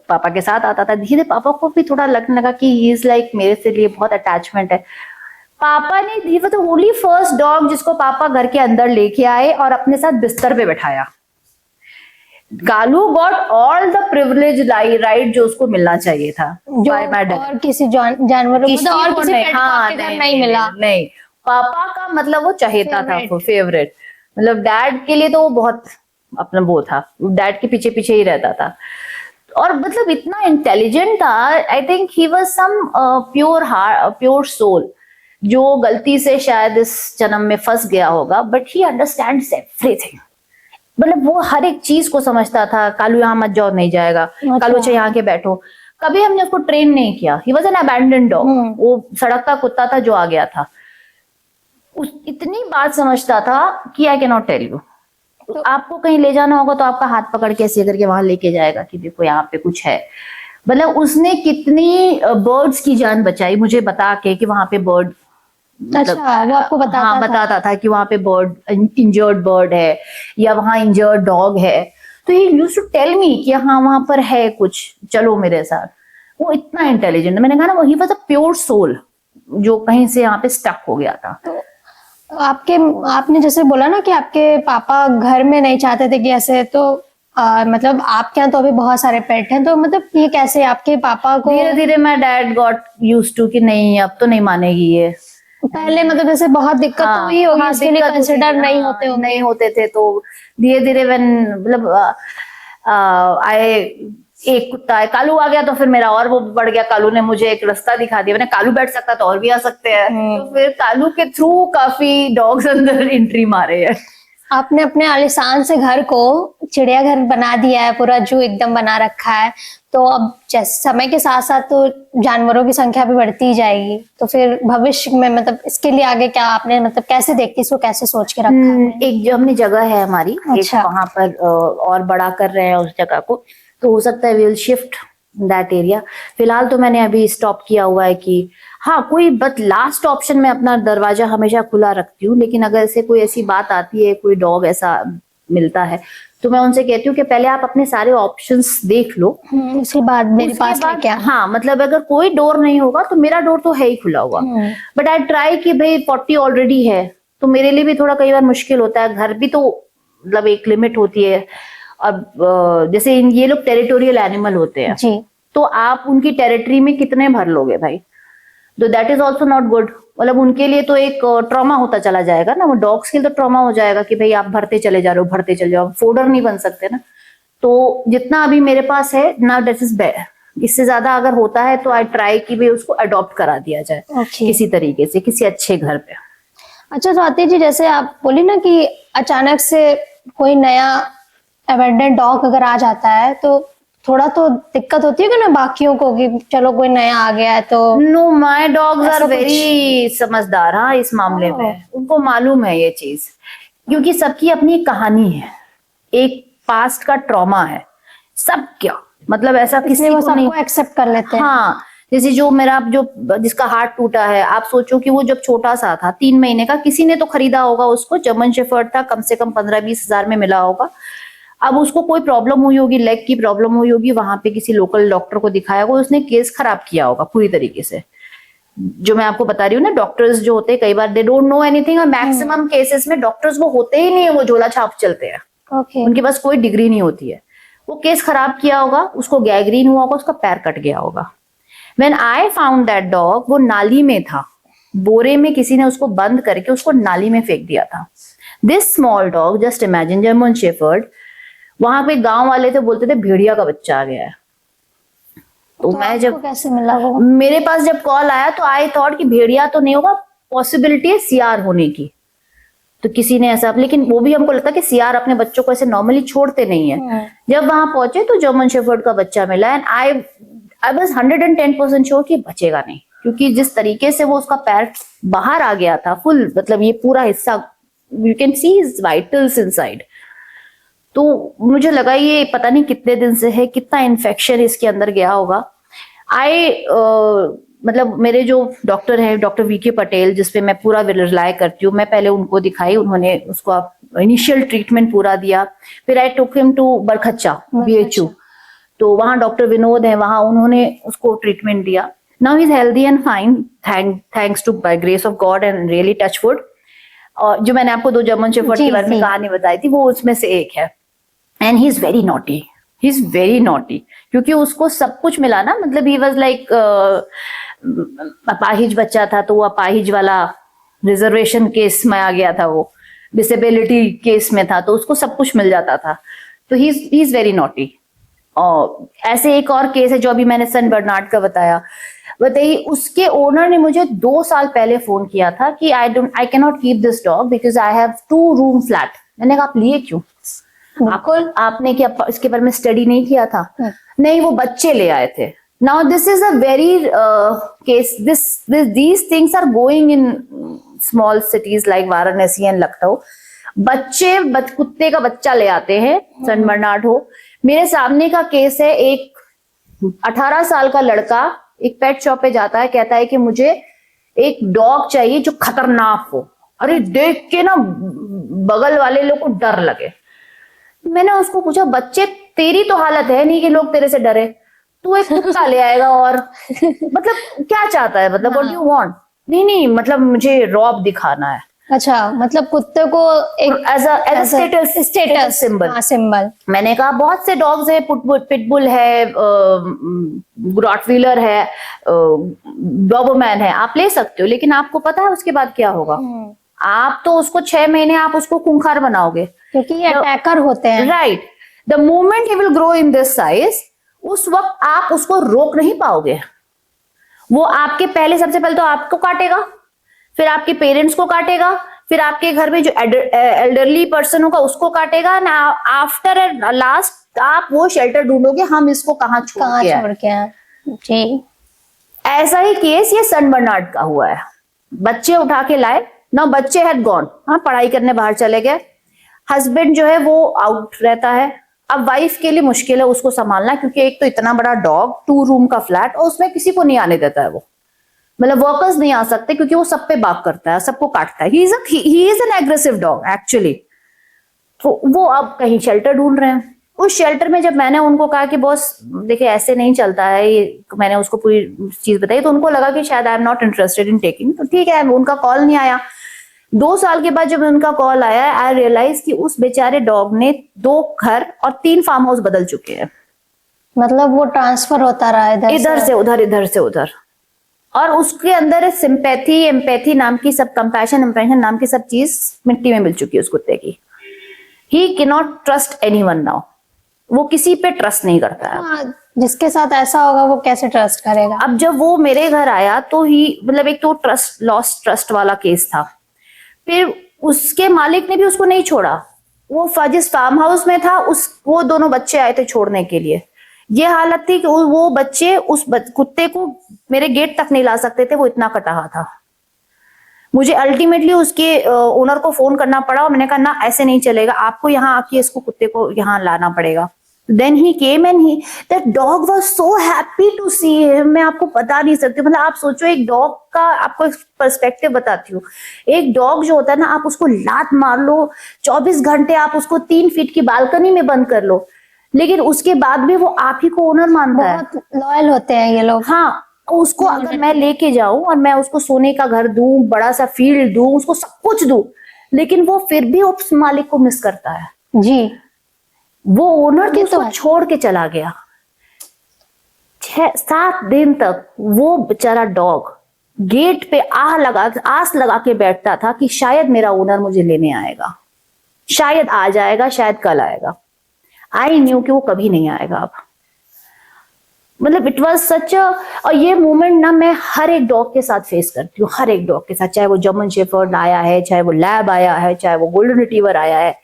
पापा के साथ आता था। धीरे पापा को भी थोड़ा लगने लगा कि ही इज लाइक, मेरे से लिए बहुत अटैचमेंट है। पापा ने, वो तो ओनली फर्स्ट डॉग जिसको पापा घर के अंदर लेके आए और अपने साथ बिस्तर पे बैठाया। Kalu got all the privilege right जो उसको मिलना चाहिए था, जो और किसी जानवर को और किसी पेट को आपके घर नहीं मिला। नहीं, पापा का मतलब वो चहेता था, फेवरेट, मतलब डैड के लिए तो वो बहुत अपना वो था, डैड के पीछे ही रहता था। और मतलब इतना इंटेलिजेंट था, I think he was some pure soul, जो गलती से शायद इस जन्म में फंस गया होगा, बट ही अंडरस्टैंड्स एवरीथिंग। मतलब वो हर एक चीज को समझता था। कालू यहाँ मत जाओ, नहीं जाएगा। कालू अच्छा यहाँ के बैठो। कभी हमने उसको ट्रेन नहीं किया। He was an abandoned dog. वो सड़क का कुत्ता था जो आ गया था। इतनी बात समझता था कि I can not tell you. तो आपको कहीं ले जाना होगा तो आपका हाथ पकड़ के ऐसे करके वहां लेके जाएगा कि देखो यहाँ पे कुछ है। मतलब उसने कितनी बर्ड्स की जान बचाई मुझे बता के कि वहां पे बर्ड, अच्छा, वो आपको बताता हाँ था? बताता था कि वहां पे बर्ड, इंजर्ड बर्ड है या वहां इंजर्ड डॉग है, तो he used to tell me कि हाँ वहां पर है कुछ, चलो मेरे साथ। वो इतना इंटेलिजेंट, मैंने कहा ना, वो he was a pure soul जो कहीं से यहाँ पे स्टक हो गया था। तो आपने जैसे बोला ना कि आपके पापा घर में नहीं चाहते थे कि ऐसे, तो मतलब आपके यहाँ तो अभी बहुत सारे पेट हैं, तो मतलब ये कैसे आपके पापा को? धीरे धीरे my dad got used to कि नहीं अब तो नहीं मानेगी ये। पहले मतलब जैसे बहुत दिक्कत तो हुई होगी, इसके लिए कंसिडर नहीं होते होंगे। नहीं होते थे, तो धीरे धीरे मतलब आए, एक कुत्ता है कालू आ गया तो फिर मेरा और वो बढ़ गया। कालू ने मुझे एक रास्ता दिखा दिया, मैंने कालू बैठ सकता तो और भी आ सकते हैं, तो फिर कालू के थ्रू काफी डॉग्स अंदर एंट्री मारे हैं। आपने अपने आलीशान से घर को चिड़ियाघर बना दिया है, पूरा जू एकदम बना रखा है, तो अब जैसे समय के साथ साथ तो जानवरों की संख्या भी बढ़ती ही जाएगी, तो फिर भविष्य में मतलब इसके लिए आगे क्या आपने मतलब कैसे देखती, इसको कैसे सोच के रखा है? एक जो हमने जगह है हमारी, अच्छा। एक वहां पर और बड़ा कर रहे हैं उस जगह को, तो हो सकता है we will shift that area. फिलहाल तो मैंने अभी स्टॉप किया हुआ है कि हाँ कोई बट लास्ट ऑप्शन में अपना दरवाजा हमेशा खुला रखती हूँ, लेकिन अगर से कोई ऐसी बात आती है, कोई डॉग ऐसा मिलता है, तो मैं उनसे कहती हूँ कि पहले आप अपने सारे ऑप्शंस देख लो, उसके बाद मेरे पास है क्या? हाँ मतलब अगर कोई डोर नहीं होगा तो मेरा डोर तो है ही खुला हुआ, बट आई ट्राई कि भाई 40 ऑलरेडी है, तो मेरे लिए भी थोड़ा कई बार मुश्किल होता है, घर भी तो मतलब एक लिमिट होती है। अब जैसे ये लोग टेरिटोरियल एनिमल होते हैं जी, तो आप उनकी टेरिटरी में कितने भर लोगे भाई, तो that is also not good. मतलब उनके लिए तो एक ट्रॉमा होता चला जाएगा ना, वो डॉग्स के लिए तो ट्रॉमा हो जाएगा कि भाई आप भरते चले जा रहे हो, भरते चले जाओ, फोल्डर नहीं बन सकते ना। तो जितना अभी मेरे पास है ना, दैट इज बेस्ट। इससे ज्यादा अगर होता है तो आई ट्राई कि भाई उसको अडॉप्ट करा दिया जाए किसी तरीके से, किसी अच्छे घर पे। अच्छा स्वाति जी, जैसे आप बोली ना कि अचानक से कोई नया अबैंडन डॉग अगर आ जाता है तो थोड़ा तो दिक्कत होती है कि ना बाकियों को कि चलो कोई नया आ गया है तो? No, my dogs are very समझदार, हाँ इस मामले में उनको मालूम है ये चीज, क्योंकि सबकी अपनी कहानी है, एक पास्ट का ट्रॉमा है सब, क्या मतलब ऐसा किसी वो को नहीं एक्सेप्ट कर लेते हैं। हाँ, जैसे जो मेरा जो जिसका हार्ट टूटा है, आप सोचो कि वो जब छोटा सा था 3 महीने का, किसी ने तो खरीदा होगा उसको, जर्मन शेफर्ड था, कम से कम 15-20 हजार में मिला होगा। अब उसको कोई प्रॉब्लम हुई होगी, लेग की प्रॉब्लम हुई होगी, वहां पे किसी लोकल डॉक्टर को दिखाया होगा, उसने केस खराब किया होगा पूरी तरीके से। जो मैं आपको बता रही हूँ ना, डॉक्टर्स जो होते हैं कई बार दे डोंट नो एनीथिंग, और मैक्सिमम केसेस में डॉक्टर्स वो होते ही नहीं है, वो झोला छाप चलते हैं, उनके पास कोई डिग्री नहीं होती है। वो केस खराब किया होगा, उसको गैंग्रीन हुआ होगा, उसका पैर कट गया होगा। When I found that dog, वो नाली में था, बोरे में किसी ने उसको बंद करके उसको नाली में फेंक दिया था। This small dog, just imagine, German Shepherd, वहां पे गांव वाले थे, बोलते थे भेड़िया का बच्चा आ गया है। तो मैं जब कैसे मिला वो? मेरे पास जब कॉल आया तो आई थॉट कि भेड़िया तो नहीं होगा, पॉसिबिलिटी है सियार होने की। तो किसी ने ऐसा, लेकिन वो भी हमको लगता है कि सियार अपने बच्चों को ऐसे नॉर्मली छोड़ते नहीं है। जब वहां पहुंचे तो जर्मन शेफर्ड का बच्चा मिला, एंड आई वाज 110% श्योर कि बचेगा नहीं, क्योंकि जिस तरीके से वो उसका पैर बाहर आ गया था फुल, मतलब ये पूरा हिस्सा you can see his vitals inside. तो मुझे लगा ये पता नहीं कितने दिन से है, कितना इन्फेक्शन इसके अंदर गया होगा। मतलब मेरे जो डॉक्टर है, डॉक्टर वीके पटेल, जिसपे मैं पूरा रिलाय करती हूँ, मैं पहले उनको दिखाई, उन्होंने उसको इनिशियल ट्रीटमेंट पूरा दिया। फिर आई टुक हिम टू बरखच्चा BHU, तो वहां डॉक्टर विनोद है, वहां उन्होंने उसको ट्रीटमेंट दिया। Now he is healthy and fine, thanks to by grace of god and really touchwood. और जो मैंने आपको 2 जर्मन शेफर्ड के बारे में कहानी बताई थी, वो उसमें से एक है। And he is very naughty, he is very naughty, क्योंकि उसको सब कुछ मिला ना, मतलब ही वाज लाइक अपाहिज बच्चा था, तो वो अपाहिज वाला रिजर्वेशन केस में आ गया था, वो डिसेबिलिटी केस में था, तो उसको सब कुछ मिल जाता था। तो ही इज वेरी नॉटी। और ऐसे एक और केस है जो अभी मैंने सन बर्नार्ड का बताइए, उसके ओनर ने मुझे 2 साल पहले फोन किया था कि I can not keep this dog because I have 2 room flat. मैंने कहा आप लिए क्यों? आपने क्या इसके बारे में स्टडी नहीं किया था? नहीं, वो बच्चे ले आए थे। Now this is a very case, these things are going in small cities like Varanasi and Lucknow, कुत्ते का बच्चा ले आते हैं, सन बर्नार्ड हो। मेरे सामने का केस है, एक 18 साल का लड़का एक पेट शॉप पे जाता है, कहता है कि मुझे एक डॉग चाहिए जो खतरनाक हो। अरे देख के ना बगल वाले लोग को डर लगे। मैंने उसको पूछा, बच्चे तेरी तो हालत है नहीं कि लोग तेरे से डरे, तू एक कुत्ता ले आएगा और मतलब क्या चाहता है, मतलब व्हाट डू यू वांट? नहीं नहीं, मतलब मुझे रॉब दिखाना है। अच्छा, मतलब कुत्ते को एक as a status symbol. Symbol. मैंने कहा बहुत से डॉग्स है, पिटबुल है, रॉटवीलर है, डॉबरमैन है, आप ले सकते हो, लेकिन आपको पता है उसके बाद क्या होगा? आप तो उसको 6 महीने आप उसको खूंखार बनाओगे, क्योंकि ये अटैकर होते हैं। Right. The moment he will grow in this size, उस वक्त आप उसको रोक नहीं पाओगे। वो आपके सबसे पहले तो आपको काटेगा, फिर आपके पेरेंट्स को काटेगा, फिर आपके घर में जो एल्डरली पर्सन होगा उसको काटेगा ना। आफ्टर लास्ट आप वो शेल्टर ढूंढोगे, हम इसको कहाँ छोड़ के आए। जी, ऐसा ही केस ये सन बर्नार्ड का हुआ है। बच्चे उठा के लाए ना, बच्चे हैड गॉन, हाँ पढ़ाई करने बाहर चले गए। हस्बैंड जो है वो आउट रहता है। अब वाइफ के लिए मुश्किल है उसको संभालना, क्योंकि एक तो इतना बड़ा डॉग, 2 रूम का फ्लैट, और उसमें किसी को नहीं आने देता है वो, मतलब वर्कर्स नहीं आ सकते, क्योंकि वो सब पे बात करता है, सबको काटता है। He is an aggressive dog actually. तो वो अब कहीं शेल्टर ढूंढ रहे हैं। उस शेल्टर में जब मैंने उनको कहा कि बॉस देखिए ऐसे नहीं चलता है ये, मैंने उसको पूरी चीज बताई, तो उनको लगा कि शायद आई am not interested in taking, तो ठीक है, उनका कॉल नहीं आया। 2 साल के बाद जब उनका कॉल आया, आई रियलाइज कि उस बेचारे डॉग ने 2 घर और 3 फार्म हाउस बदल चुके हैं। मतलब वो ट्रांसफर होता रहा इधर से उधर, इधर से उधर, और उसके अंदर सिंपैथी, एम्पैथी नाम की सब, कंपैशन, एम्पैशन नाम की सब चीज मिट्टी में मिल चुकी है उस कुत्ते की। He can not trust anyone now, वो किसी पे ट्रस्ट नहीं करता है। हाँ, जिसके साथ ऐसा होगा वो कैसे ट्रस्ट करेगा? अब जब वो मेरे घर आया तो ही मतलब एक तो लॉस्ट ट्रस्ट वाला केस था। फिर उसके मालिक ने भी उसको नहीं छोड़ा, वो जिस फार्म हाउस में था वो दोनों बच्चे आए थे छोड़ने के लिए। ये हालत थी कि वो बच्चे उस कुत्ते को मेरे गेट तक नहीं ला सकते थे, वो इतना कटा था। मुझे अल्टीमेटली उसके ओनर को फोन करना पड़ा और मैंने कहा ना ऐसे नहीं चलेगा, आपको यहाँ आके इसको कुत्ते को यहाँ लाना पड़ेगा। Then he came and that dog was so happy to see him. मैं आपको बता नहीं सकती, मतलब आप सोचो, एक डॉग का आपको एक पर्सपेक्टिव बताती हूँ। एक डॉग जो होता है ना, आप उसको लात मार लो, 24 घंटे आप उसको 3 फीट की बालकनी में बंद कर लो, लेकिन उसके बाद भी वो आप ही को ओनर मानता है। बहुत लॉयल होते हैं ये लोग। हाँ, उसको अगर मैं लेके जाऊं और मैं उसको सोने का घर दूं, बड़ा सा फील्ड दूं, उसको सब कुछ दूं, लेकिन वो फिर भी उस मालिक को मिस करता है। जी, वो ओनर तो उसको छोड़ के चला गया। 6-7 दिन तक वो बेचारा डॉग गेट पे आस लगा के बैठता था कि शायद मेरा ओनर मुझे लेने आएगा, शायद आ जाएगा, शायद कल आएगा। आई न्यू कि वो कभी नहीं आएगा अब। मतलब इट वाज सच और ये मोमेंट ना मैं हर एक डॉग के साथ फेस करती हूँ, हर एक डॉग के साथ, चाहे वो जर्मन शेफर्ड आया है, चाहे वो लैब आया है, चाहे वो गोल्डन रिट्रीवर आया है।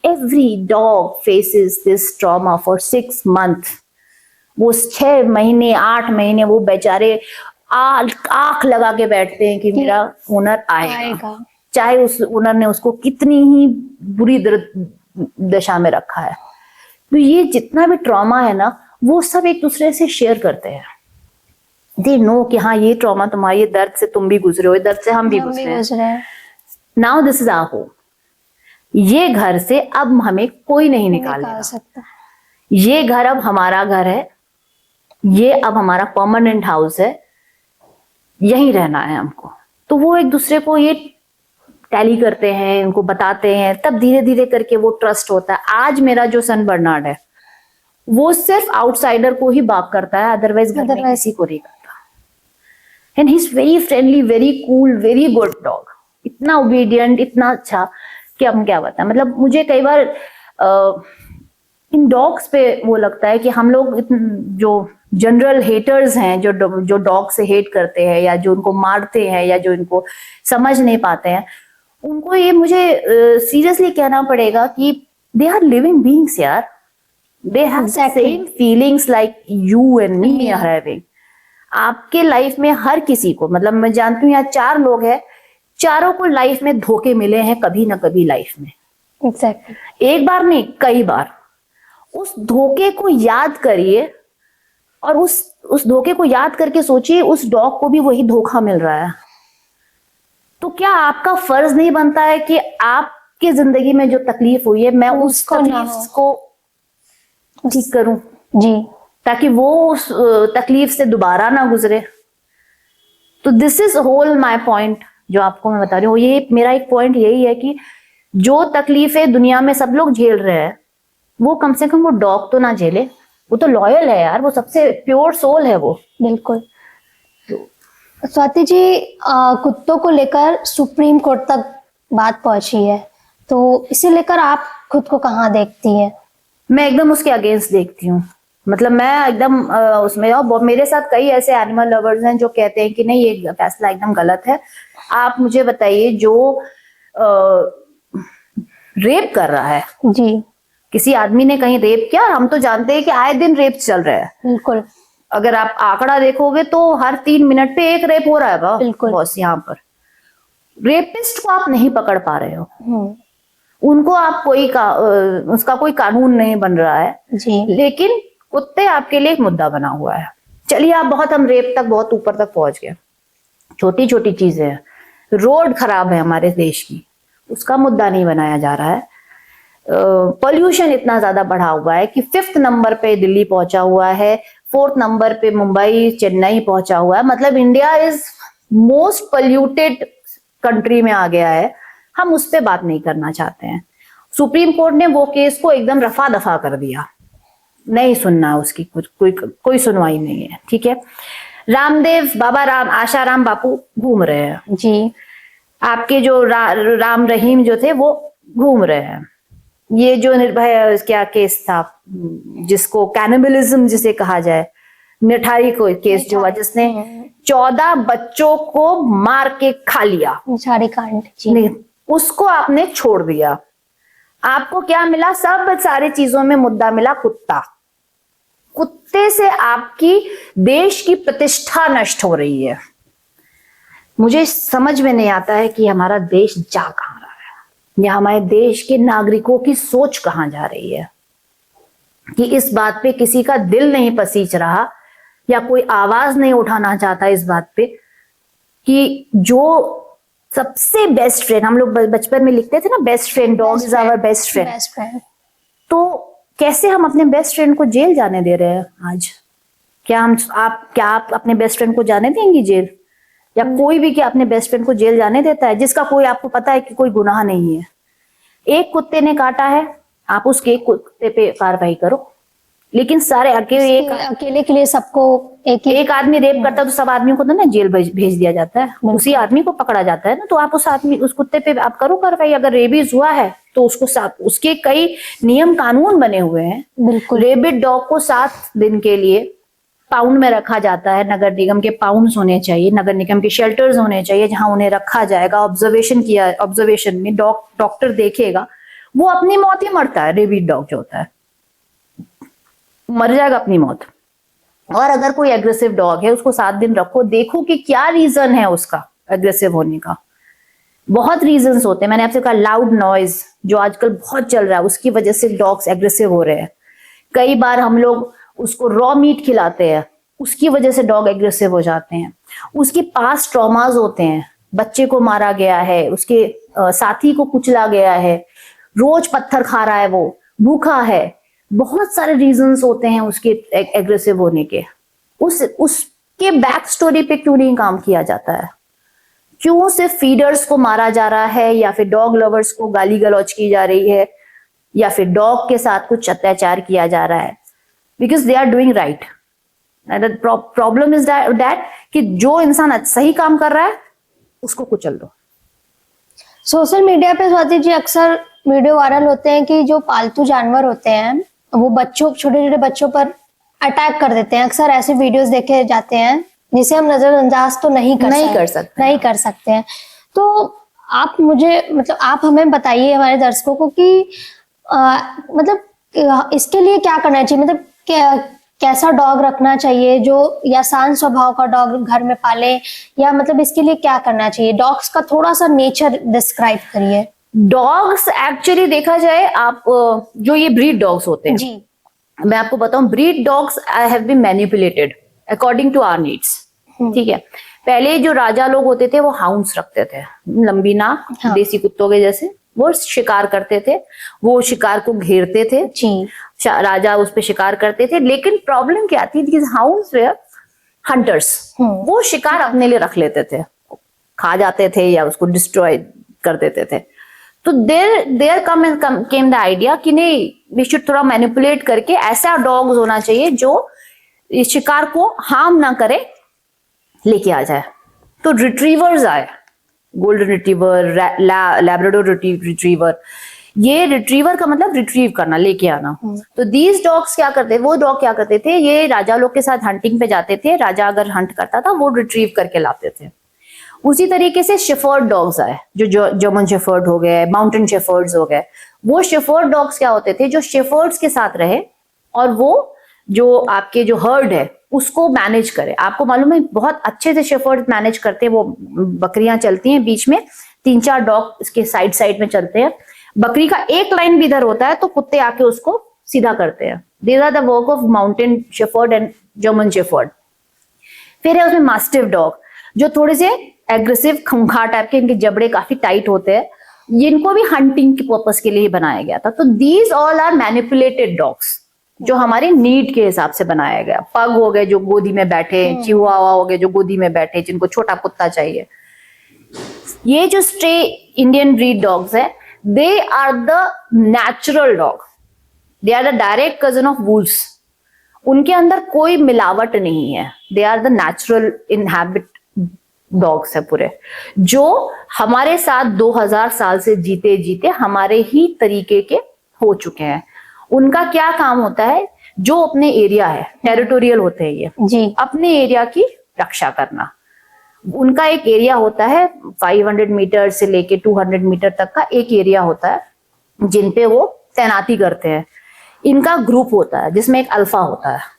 Every dog faces this trauma for 6 months। वो 6 महीने 8 महीने वो बेचारे आंख लगा के बैठते हैं कि मेरा ओनर आएगा, चाहे उस ओनर ने उसको कितनी ही बुरी दशा में रखा है। तो ये जितना भी ट्रॉमा है ना, वो सब एक दूसरे से शेयर करते हैं। दे नो कि हाँ ये ट्रॉमा तुम्हारी, ये दर्द से तुम भी गुजरे हो, दर्द से हम भी गुजरे हैं। Now this is our home. ये घर से अब हमें कोई नहीं निकाल सकता। ये घर अब हमारा घर है, ये अब हमारा परमानेंट हाउस है, यहीं रहना है हमको। तो वो एक दूसरे को ये टैली करते हैं, उनको बताते हैं, तब धीरे धीरे करके वो ट्रस्ट होता है। आज मेरा जो सन बर्नार्ड है वो सिर्फ आउटसाइडर को ही बात करता है, अदरवाइज घर में किसी को नहीं करता। And he is very friendly, very cool, very good dog, इतना ओबीडियंट, इतना अच्छा कि हम क्या बताएं। मतलब मुझे कई बार इन डॉग्स पे वो लगता है कि हम लोग जो जनरल हेटर्स हैं, जो डॉग से हेट करते हैं या जो उनको मारते हैं या जो इनको समझ नहीं पाते हैं, उनको ये मुझे सीरियसली कहना पड़ेगा कि दे आर लिविंग बीइंग्स यार। They have the same feelings like you and me are having। आपके लाइफ में हर किसी को, मतलब मैं जानती हूँ यहाँ 4 लोग हैं, चारों को लाइफ में धोखे मिले हैं कभी ना कभी लाइफ में। एग्जैक्टली। एक बार नहीं, कई बार। उस धोखे को याद करिए और उस धोखे को याद करके सोचिए उस डॉग को भी वही धोखा मिल रहा है। तो क्या आपका फर्ज नहीं बनता है कि आपकी जिंदगी में जो तकलीफ हुई है मैं उस उसको ना तकलीफ हो। को ठीक करूं, जी। ताकि वो उस तकलीफ से दोबारा ना गुजरे। तो this is whole my point जो आपको मैं बता रही हूँ। ये मेरा एक पॉइंट यही है कि जो तकलीफें दुनिया में सब लोग झेल रहे हैं वो कम से कम वो डॉग तो ना झेले। वो तो लॉयल है यार, वो सबसे प्योर सोल है वो। बिल्कुल। स्वाति जी, कुत्तों को लेकर सुप्रीम कोर्ट तक बात पहुंची है, तो इसे लेकर आप खुद को कहाँ देखती हैं? मैं एकदम उसके अगेंस्ट देखती हूँ। मतलब मैं एकदम उसमें, और मेरे साथ कई ऐसे एनिमल लवर्स हैं जो कहते हैं कि नहीं ये फैसला एकदम गलत है। आप मुझे बताइए, जो रेप कर रहा है, जी किसी आदमी ने कहीं रेप किया? हम तो जानते हैं कि आए दिन रेप चल रहा है। बिल्कुल। अगर आप आंकड़ा देखोगे तो हर 3 मिनट पे एक रेप हो रहा है बिल्कुल। बॉस। यहाँ पर रेपिस्ट को आप नहीं पकड़ पा रहे हो, उनको आप उसका कोई कानून नहीं बन रहा है जी। लेकिन कुत्ते आपके लिए एक मुद्दा बना हुआ है। चलिए आप हम रेप तक बहुत ऊपर तक पहुंच गए, छोटी छोटी चीजें हैं, रोड खराब है हमारे देश की, उसका मुद्दा नहीं बनाया जा रहा है। पॉल्यूशन इतना ज्यादा बढ़ा हुआ है कि 5th नंबर पे दिल्ली पहुंचा हुआ है, 4th नंबर पे मुंबई चेन्नई पहुंचा हुआ है। मतलब India is most polluted country में आ गया है। हम उस पर बात नहीं करना चाहते हैं। सुप्रीम कोर्ट ने वो केस को एकदम रफा दफा कर दिया, नहीं सुनना उसकी कोई सुनवाई नहीं है। ठीक है, रामदेव बाबा आशाराम बापू घूम रहे हैं जी। आपके जो राम रहीम जो थे वो घूम रहे हैं। ये जो निर्भया क्या केस था, जिसको कैनिबलिज्म जिसे कहा जाए, निठारी को केस जो हुआ जिसने 14 बच्चों को मार के खा लिया, निठारी कांड जी। उसको आपने छोड़ दिया। आपको क्या मिला? सब सारी चीजों में मुद्दा मिला कुत्ता। कुत्ते से आपकी देश की प्रतिष्ठा नष्ट हो रही है। मुझे समझ में नहीं आता है कि हमारा देश जा कहां रहा है, या हमारे देश के नागरिकों की सोच कहां जा रही है, कि इस बात पे किसी का दिल नहीं पसीज रहा या कोई आवाज नहीं उठाना चाहता इस बात पे कि जो सबसे बेस्ट फ्रेंड, हम लोग बचपन में लिखते थे ना, best friend, dog is our best friend. तो कैसे हम अपने बेस्ट फ्रेंड को जेल जाने दे रहे हैं आज? क्या आप अपने बेस्ट फ्रेंड को जाने देंगी जेल? या कोई भी क्या अपने बेस्ट फ्रेंड को जेल जाने देता है जिसका कोई, आपको पता है कि कोई गुनाह नहीं है? एक कुत्ते ने काटा है, आप उसके एक कुत्ते पे कार्रवाई करो, लेकिन सारे अकेले के लिए सबको एक आदमी रेप करता है तो सब आदमियों को तो ना जेल भेज दिया जाता है, उसी आदमी को पकड़ा जाता है ना। तो आप उस कुत्ते पे आप करो कार्रवाई। अगर रेबीज हुआ है तो उसके कई नियम कानून बने हुए हैं। बिल्कुल। रेबिड डॉग को 7 दिन के लिए पाउंड में रखा जाता है। नगर निगम के पाउंड्स होने चाहिए, नगर निगम के शेल्टर्स होने चाहिए जहां उन्हें रखा जाएगा। ऑब्जर्वेशन में डॉक्टर देखेगा, वो अपनी मौत ही मरता है। रेबिड डॉग जो होता है मर जाएगा अपनी मौत। और अगर कोई एग्रेसिव डॉग है उसको 7 दिन रखो, देखो कि क्या रीजन है उसका एग्रेसिव होने का। बहुत रीजंस होते हैं। मैंने आपसे कहा लाउड नॉइज जो आजकल बहुत चल रहा है, उसकी वजह से डॉग्स एग्रेसिव हो रहे हैं। कई बार हम लोग उसको रॉ मीट खिलाते हैं, उसकी वजह से डॉग एग्रेसिव हो जाते हैं। उसके पास ट्रॉमाज होते हैं, बच्चे को मारा गया है, उसके साथी को कुचला गया है, रोज पत्थर खा रहा है, वो भूखा है, बहुत सारे रीजंस होते हैं उसके एग्रेसिव होने के। उसके बैक स्टोरी पे क्यों नहीं काम किया जाता है? क्यों सिर्फ फीडर्स को मारा जा रहा है, या फिर डॉग लवर्स को गाली गलौज की जा रही है, या फिर डॉग के साथ कुछ अत्याचार किया जा रहा है? Because they are doing right. Problem is that कि जो इंसान सही काम कर रहा है उसको कुचल दो। सोशल मीडिया पे स्वाति जी अक्सर वीडियो वायरल होते हैं कि जो पालतू जानवर होते हैं वो छोटे छोटे बच्चों पर अटैक कर देते हैं। अक्सर ऐसे वीडियोस देखे जाते हैं जिसे हम नजरअंदाज तो नहीं कर सकते हैं। तो आप मुझे मतलब आप हमें बताइए, हमारे दर्शकों को, कि मतलब इसके लिए क्या करना चाहिए? मतलब कैसा डॉग रखना चाहिए, जो या शांत स्वभाव का डॉग घर में पाले, या मतलब इसके लिए क्या करना चाहिए? डॉग्स का थोड़ा सा नेचर डिस्क्राइब करिए। डॉग्स एक्चुअली देखा जाए, आप जो ये ब्रीड डॉग्स होते हैं, जी। मैं आपको बताऊं, breed dogs have been manipulated according to our needs. ठीक है, पहले जो राजा लोग होते थे वो हाउंड्स रखते थे, लंबी नाक, हाँ। देसी कुत्तों के जैसे, वो शिकार करते थे, वो शिकार को घेरते थे, जी। राजा उस पे शिकार करते थे। लेकिन प्रॉब्लम क्या थी, दिस हाउंड्स वेयर हंटर्स, वो शिकार अपने लिए रख लेते थे, खा जाते थे या उसको डिस्ट्रॉय कर देते थे। तो देयर केम द आइडिया कि नहीं, वी शुड थोड़ा मैनिपुलेट करके ऐसा डॉग्स होना चाहिए जो इस शिकार को हार्म ना करे, लेके आ जाए। तो रिट्रीवर्स आए, गोल्डन रिट्रीवर, लैब्राडोर रिट्रीवर। ये रिट्रीवर का मतलब रिट्रीव करना, लेके आना। तो दीज डॉग्स क्या करते, वो डॉग क्या करते थे, ये राजा लोग के साथ हंटिंग पे जाते थे, राजा अगर हंट करता था वो रिट्रीव करके लाते थे। उसी तरीके से शेफर्ड डॉग्स आए, जो जर्मन शेफर्ड हो गए, माउंटेन शेफर्ड्स हो गए। वो शेफर्ड डॉग्स क्या होते थे, जो शेफर्ड्स के साथ रहे और वो जो आपके जो हर्ड है उसको मैनेज करे। आपको मालूम है, बहुत अच्छे से शेफर्ड मैनेज करते हैं। वो बकरियां चलती हैं बीच में, 3-4 डॉग इसके साइड में चलते हैं। बकरी का एक लाइन भी इधर होता है तो कुत्ते आके उसको सीधा करते हैं। These are the work of mountain shepherd and German shepherd. फिर है उसमें मास्टिफ डॉग, जो थोड़े से एग्रेसिव, खूंखार टाइप के, इनके जबड़े काफी टाइट होते हैं। इनको भी हंटिंग के पर्पस के लिए ही बनाया गया था। तो these all are manipulated dogs, जो हमारे नीड के हिसाब से बनाया गया। पग हो गए जो गोदी में बैठे, चिहुआवा हो गए जो गोदी में बैठे, जिनको छोटा कुत्ता चाहिए। ये जो स्ट्रे इंडियन ब्रीड डॉग्स है, they are the natural dog, they are the direct cousin of wolves. उनके अंदर कोई मिलावट नहीं है, they are the natural inhabit dogs है पूरे, जो हमारे साथ 2000 साल से जीते जीते हमारे ही तरीके के हो चुके हैं। उनका क्या काम होता है, जो अपने एरिया है, टेरिटोरियल होते हैं ये जी। अपने एरिया की रक्षा करना। उनका एक एरिया होता है, 500 मीटर से लेके 200 मीटर तक का एक एरिया होता है जिन पे वो तैनाती करते हैं। इनका ग्रुप होता है जिसमें एक अल्फा होता है।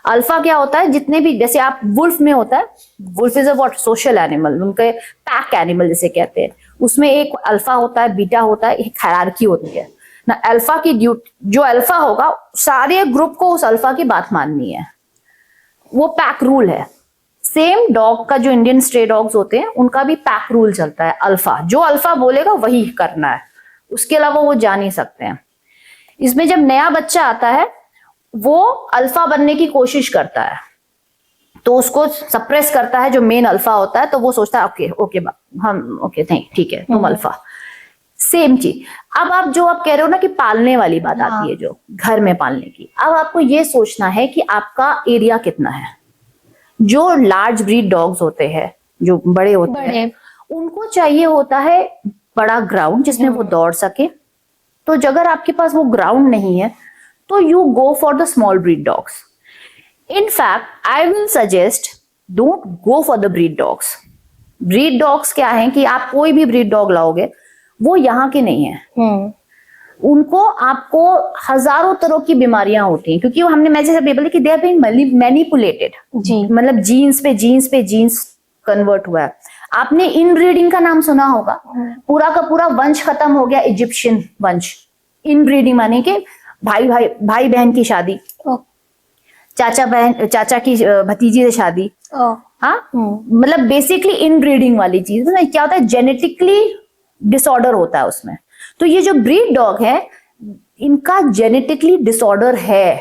अल्फा क्या होता है, जितने भी, जैसे आप वुल्फ में होता है, wolf is a what, social animal, उनके पैक एनिमल जिसे कहते हैं। उसमें एक अल्फा होता है, बीटा होता है, एक हायरार्की होती है ना। अल्फा की ड्यूटी, जो अल्फा होगा सारे ग्रुप को उस अल्फा की बात माननी है, वो पैक रूल है। सेम डॉग का, जो इंडियन स्ट्रे डॉग्स होते हैं, उनका भी पैक रूल चलता है। अल्फा, जो अल्फा बोलेगा वही करना है, उसके अलावा वो जा नहीं सकते हैं। इसमें जब नया बच्चा आता है, वो अल्फा बनने की कोशिश करता है, तो उसको सप्रेस करता है जो मेन अल्फा होता है। तो वो सोचता है ओके ओके हम ओके नहीं, ठीक है तुम अल्फा। सेम चीज। अब आप जो आप कह रहे हो ना कि पालने वाली बात आती है, जो घर में पालने की, अब आपको ये सोचना है कि आपका एरिया कितना है। जो लार्ज ब्रीड डॉग्स होते हैं, जो बड़े होते हैं, उनको चाहिए होता है बड़ा ग्राउंड जिसमें वो दौड़ सके। तो अगर आपके पास वो ग्राउंड नहीं है, तो you go for the small breed dogs. In fact I will suggest, don't go for the breed dogs. Breed dogs क्या है कि आप कोई भी ब्रीड डॉग लाओगे, वो यहाँ के नहीं है। उनको, आपको हजारों तरह की बीमारियां होती हैं, क्योंकि वो हमने, मैं जैसे बोली कि दे आर बीइंग मैनिपुलेटेड, मतलब जीन्स पे जीन्स कन्वर्ट हुआ है। आपने इनब्रीडिंग का नाम सुना होगा, पूरा का पूरा वंश खत्म हो गया, इजिप्शियन वंश। इनब्रीडिंग माने कि भाई बहन की शादी, चाचा की भतीजी से शादी, हाँ, मतलब बेसिकली इनब्रीडिंग वाली चीज। क्या होता है, जेनेटिकली डिसऑर्डर होता है उसमें। तो ये जो ब्रीड डॉग है, इनका जेनेटिकली डिसऑर्डर है,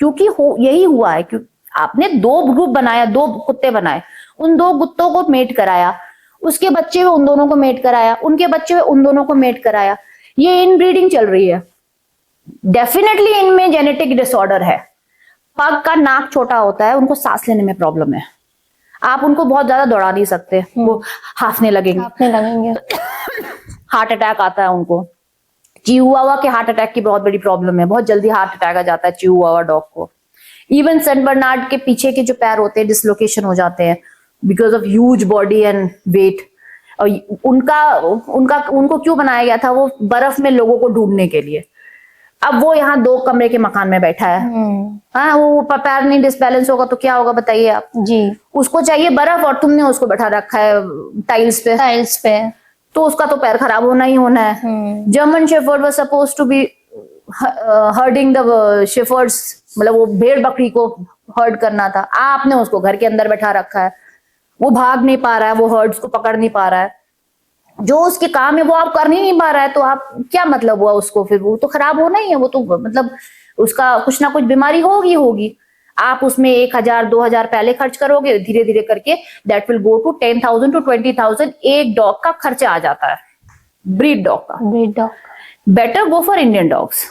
क्योंकि यही हुआ है। क्योंकि आपने 2 ग्रुप बनाया, 2 कुत्ते बनाए, उन 2 कुत्तों को मेट कराया, उसके बच्चे हुए उन दोनों को मेट कराया, उनके बच्चे हुए उन दोनों को मेट कराया। ये इनब्रीडिंग चल रही है। डेफिनेटली इनमें जेनेटिक डिसऑर्डर है। पग का नाक छोटा होता है, उनको सांस लेने में प्रॉब्लम है। आप उनको बहुत ज्यादा दौड़ा नहीं सकते, वो हाफने लगेंगे। हार्ट अटैक आता है उनको। चिहुआवा के हार्ट अटैक की बहुत बड़ी प्रॉब्लम है, बहुत जल्दी हार्ट अटैक आ जाता है चिहुआवा डॉग को। इवन सेंट बर्नार्ड के पीछे के जो पैर होते हैं, डिसलोकेशन हो जाते हैं because of huge body and weight. और उनको क्यों बनाया गया था, वो बर्फ में लोगों को ढूंढने के लिए। अब वो यहाँ 2 कमरे के मकान में बैठा है, हाँ, वो पैर नहीं डिसबैलेंस होगा तो क्या होगा बताइए आप जी। उसको चाहिए बर्फ और तुमने उसको बैठा रखा है टाइल्स पे। तो उसका तो पैर खराब होना ही होना है। German shepherd was suppose to be herding the shepherds, मतलब वो भेड़ बकरी को हर्ड करना था। आपने उसको घर के अंदर बैठा रखा है, वो भाग नहीं पा रहा है, वो हर्ड्स को पकड़ नहीं पा रहा है, जो उसके काम है वो आप कर नहीं पा रहा है, तो आप क्या मतलब हुआ उसको, फिर वो तो खराब होना ही है, वो तो मतलब उसका कुछ ना कुछ बीमारी होगी। आप उसमें 1,000-2,000 पहले खर्च करोगे, धीरे धीरे करके that will go to 10,000 to 20,000 एक डॉग का खर्चा आ जाता है, ब्रीड डॉग का। Breed dog better go for Indian dogs,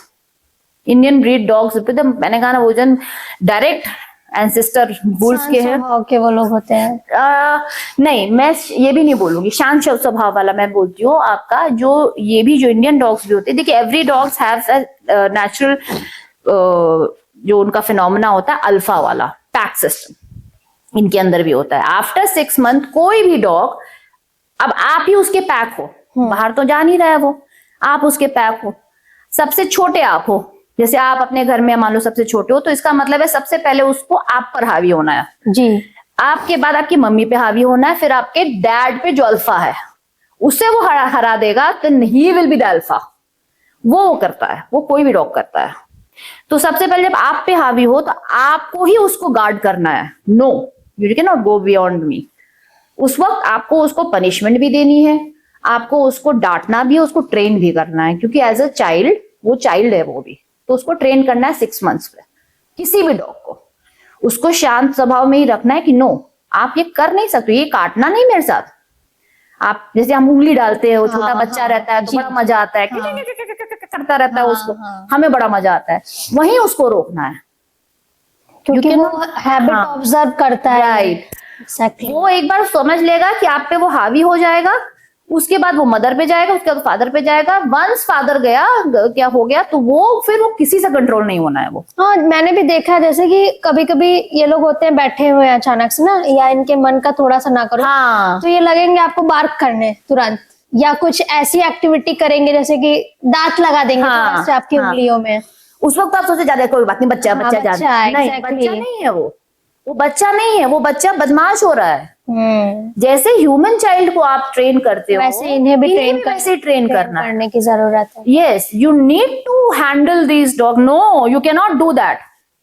Indian breed dogs. मैंने कहा ना, वो जन डायरेक्ट एंसेस्टर बुल्स के हैं, स्वभाव के वो लोग होते हैं। नहीं, मैं ये भी नहीं बोलूंगी शांत स्वभाव वाला, मैं बोलती हूँ आपका जो ये भी जो इंडियन डॉग्स भी होते हैं, देखिए एवरी डॉग्स हैव नेचुरल जो उनका फिनोमेना होता है अल्फा वाला पैक सिस्टम, इनके अंदर भी होता है। आफ्टर 6 मंथ कोई भी डॉग, अब आप ही उसके पैक हो, बाहर तो जा नहीं रहा है वो, आप उसके पैक हो, सबसे छोटे आप हो, जैसे आप अपने घर में मान लो सबसे छोटे हो, तो इसका मतलब है सबसे पहले उसको आप पर हावी होना है जी, आपके बाद आपकी मम्मी पे हावी होना है, फिर आपके डैड पे जो अल्फा है उससे वो हरा देगा, तो he will be the alpha. वो करता है, वो कोई भी डॉग करता है। तो सबसे पहले जब आप पे हावी हो तो आपको ही उसको गार्ड करना है। No, you can not go beyond me. उस वक्त आपको उसको पनिशमेंट भी देनी है, आपको उसको डांटना भी है, उसको ट्रेन भी करना है, क्योंकि एज अ चाइल्ड, वो चाइल्ड है वो भी, तो उसको ट्रेन करना है 6 मंथ्स पे। किसी भी डॉग को उसको शांत स्वभाव में ही रखना है कि नो, आप ये कर नहीं सकते, ये काटना नहीं मेरे साथ। आप जैसे हम उंगली डालते हैं, वो छोटा बच्चा रहता है तो बड़ा मजा आता है, करता रहता है उसको, हमें बड़ा मजा आता है, वहीं उसको रोकना है, क्योंकि वो हैबिट ऑब्जर्व करता है। Right, exactly. वो एक बार समझ लेगा कि आप पे वो हावी हो जाएगा, उसके बाद वो मदर पे जाएगा, उसके बाद फादर पे जाएगा। वंस फादर गया, क्या हो गया, तो वो फिर वो किसी से कंट्रोल नहीं होना है वो। हाँ, मैंने भी देखा है, जैसे कि कभी कभी ये लोग होते हैं बैठे हुए हैं अचानक से ना, या इनके मन का थोड़ा सा ना करो, हाँ, तो ये लगेंगे आपको बार्क करने तुरंत, या कुछ ऐसी एक्टिविटी करेंगे जैसे कि दांत लगा देंगे थोड़ा सा आपकी उंगलियों में। उस वक्त आप सोचे जा रहे कोई बात नहीं, बच्चा बच्चा जा रहा है, नहीं बच्चा नहीं है वो बच्चा नहीं है, वो बच्चा बदमाश हो रहा है। जैसे ह्यूमन चाइल्ड को आप ट्रेन करते हो, वैसे इन्हें भी वैसे ट्रेन करने की जरूरत है। Yes, you need to handle this dog, no you can not do that.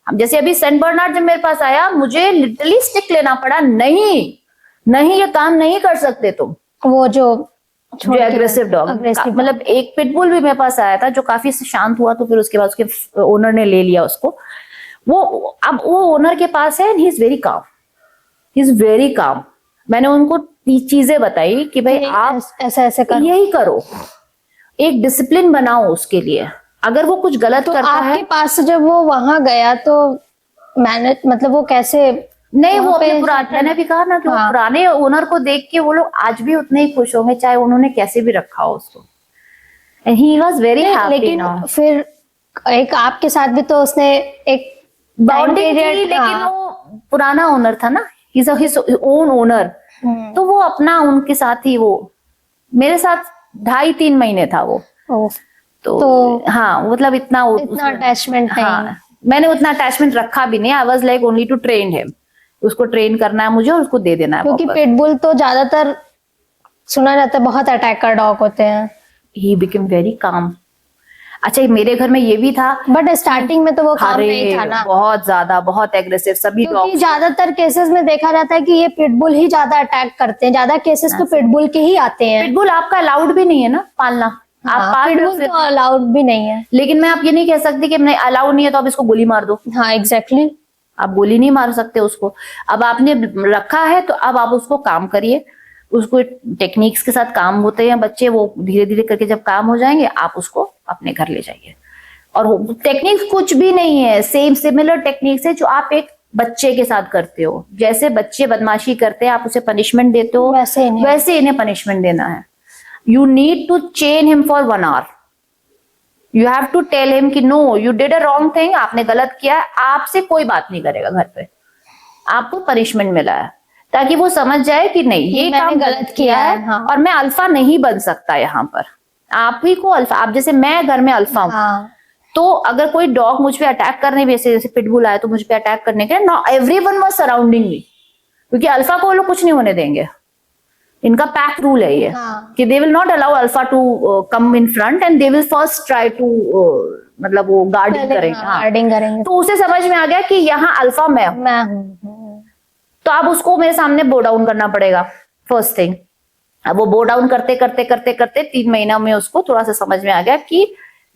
अब जैसे अभी सेंट बर्नार्ड जब मेरे पास आया, मुझे लिटरली स्टिक लेना पड़ा, नहीं ये काम नहीं कर सकते तुम। वो जो एग्रेसिव डॉग, मतलब एक पिटबुल भी मेरे पास आया था जो काफी शांत हुआ, तो फिर उसके बाद उसके ओनर ने ले लिया उसको। वो अब वो ओनर के पास है, he is very calm, he is very calm. मैंने उनको चीजें बताई कि भाई आप ऐसे करो, यही करो, एक डिसिप्लिन बनाओ उसके लिए। अगर वो कुछ गलत करता है, आपके पास जब वो वहां गया तो मैंने मतलब वो कैसे, नहीं वो अपने पुराने, मैंने भी कहा ना कि वो पुराने ओनर को देख के वो लोग आज भी उतने ही खुश होंगे, चाहे उन्होंने कैसे भी रखा हो उसको। And he was very happy. लेकिन फिर एक आपके साथ भी तो उसने एक बाउंडिंग थी, लेकिन वो पुराना ओनर था ना, हिज ओन ओनर, तो वो अपना उनके साथ ही, वो मेरे साथ 2.5-3 महीने था वो, तो हाँ, मतलब इतना अटैचमेंट नहीं। हाँ, मैंने उतना अटैचमेंट रखा भी नहीं। I was like only to train him, उसको ट्रेन करना है मुझे और उसको दे देना है, क्योंकि पिटबुल तो ज्यादातर सुना जाता है बहुत अटैकर डॉग होते हैं। He become very calm. अच्छा, मेरे घर में ये भी था, बट स्टार्टिंग में तो वो काम नहीं था ना, बहुत ज्यादा, बहुत एग्रेसिव सभी डॉग। क्योंकि ज्यादातर केसेस में देखा जाता है कि ये पिटबुल ही ज्यादा अटैक करते हैं, ज्यादा केसेस तो पिटबुल के ही आते हैं। पिटबुल आपका अलाउड भी नहीं है ना पालना, आप पाल रहे हो, पिटबुल तो अलाउड भी नहीं है। लेकिन मैं आप ये नहीं कह सकती कि नहीं अलाउड नहीं है तो आप इसको गोली मार दो। हाँ एग्जैक्टली, आप गोली नहीं मार सकते उसको। अब आपने रखा है तो अब आप उसको काम करिए, उसको टेक्निक्स के साथ काम होते हैं बच्चे, वो धीरे धीरे करके जब काम हो जाएंगे आप उसको अपने घर ले जाइए। और टेक्निक्स कुछ भी नहीं है, सिमिलर टेक्निक्स है जो आप एक बच्चे के साथ करते हो। जैसे बच्चे बदमाशी करते हैं, आप उसे पनिशमेंट देते हो, वैसे इन्हें पनिशमेंट देना है। You need to chain him for 1 hour, you have to tell him कि no you did a wrong thing, आपने गलत किया है, आपसे कोई बात नहीं करेगा घर पे, आपको पनिशमेंट मिला है, ताकि वो समझ जाए कि नहीं ये काम गलत किया है। हाँ। और मैं अल्फा नहीं बन सकता यहाँ पर, आप ही को अल्फा, आप जैसे मैं घर में अल्फा हूँ। हाँ। तो अगर कोई डॉग मुझ पे अटैक करने, जैसे पिटबुल आया तो मुझ पे अटैक करने के, नो एवरीवन वाज सराउंडिंग मी, क्योंकि अल्फा को वो लोग कुछ नहीं होने देंगे। इनका पैक रूल है ये, कि they will not allow alpha to come in front and they will first try to मतलब वो गार्डिंग करेंगे। गार्डिंग करेंगे। तो उसे समझ में आ गया कि यहाँ अल्फा मैं हूँ, तो अब उसको मेरे सामने बो डाउन करना पड़ेगा फर्स्ट थिंग। अब वो बो डाउन करते करते करते करते 3 महीना में उसको थोड़ा सा समझ में आ गया कि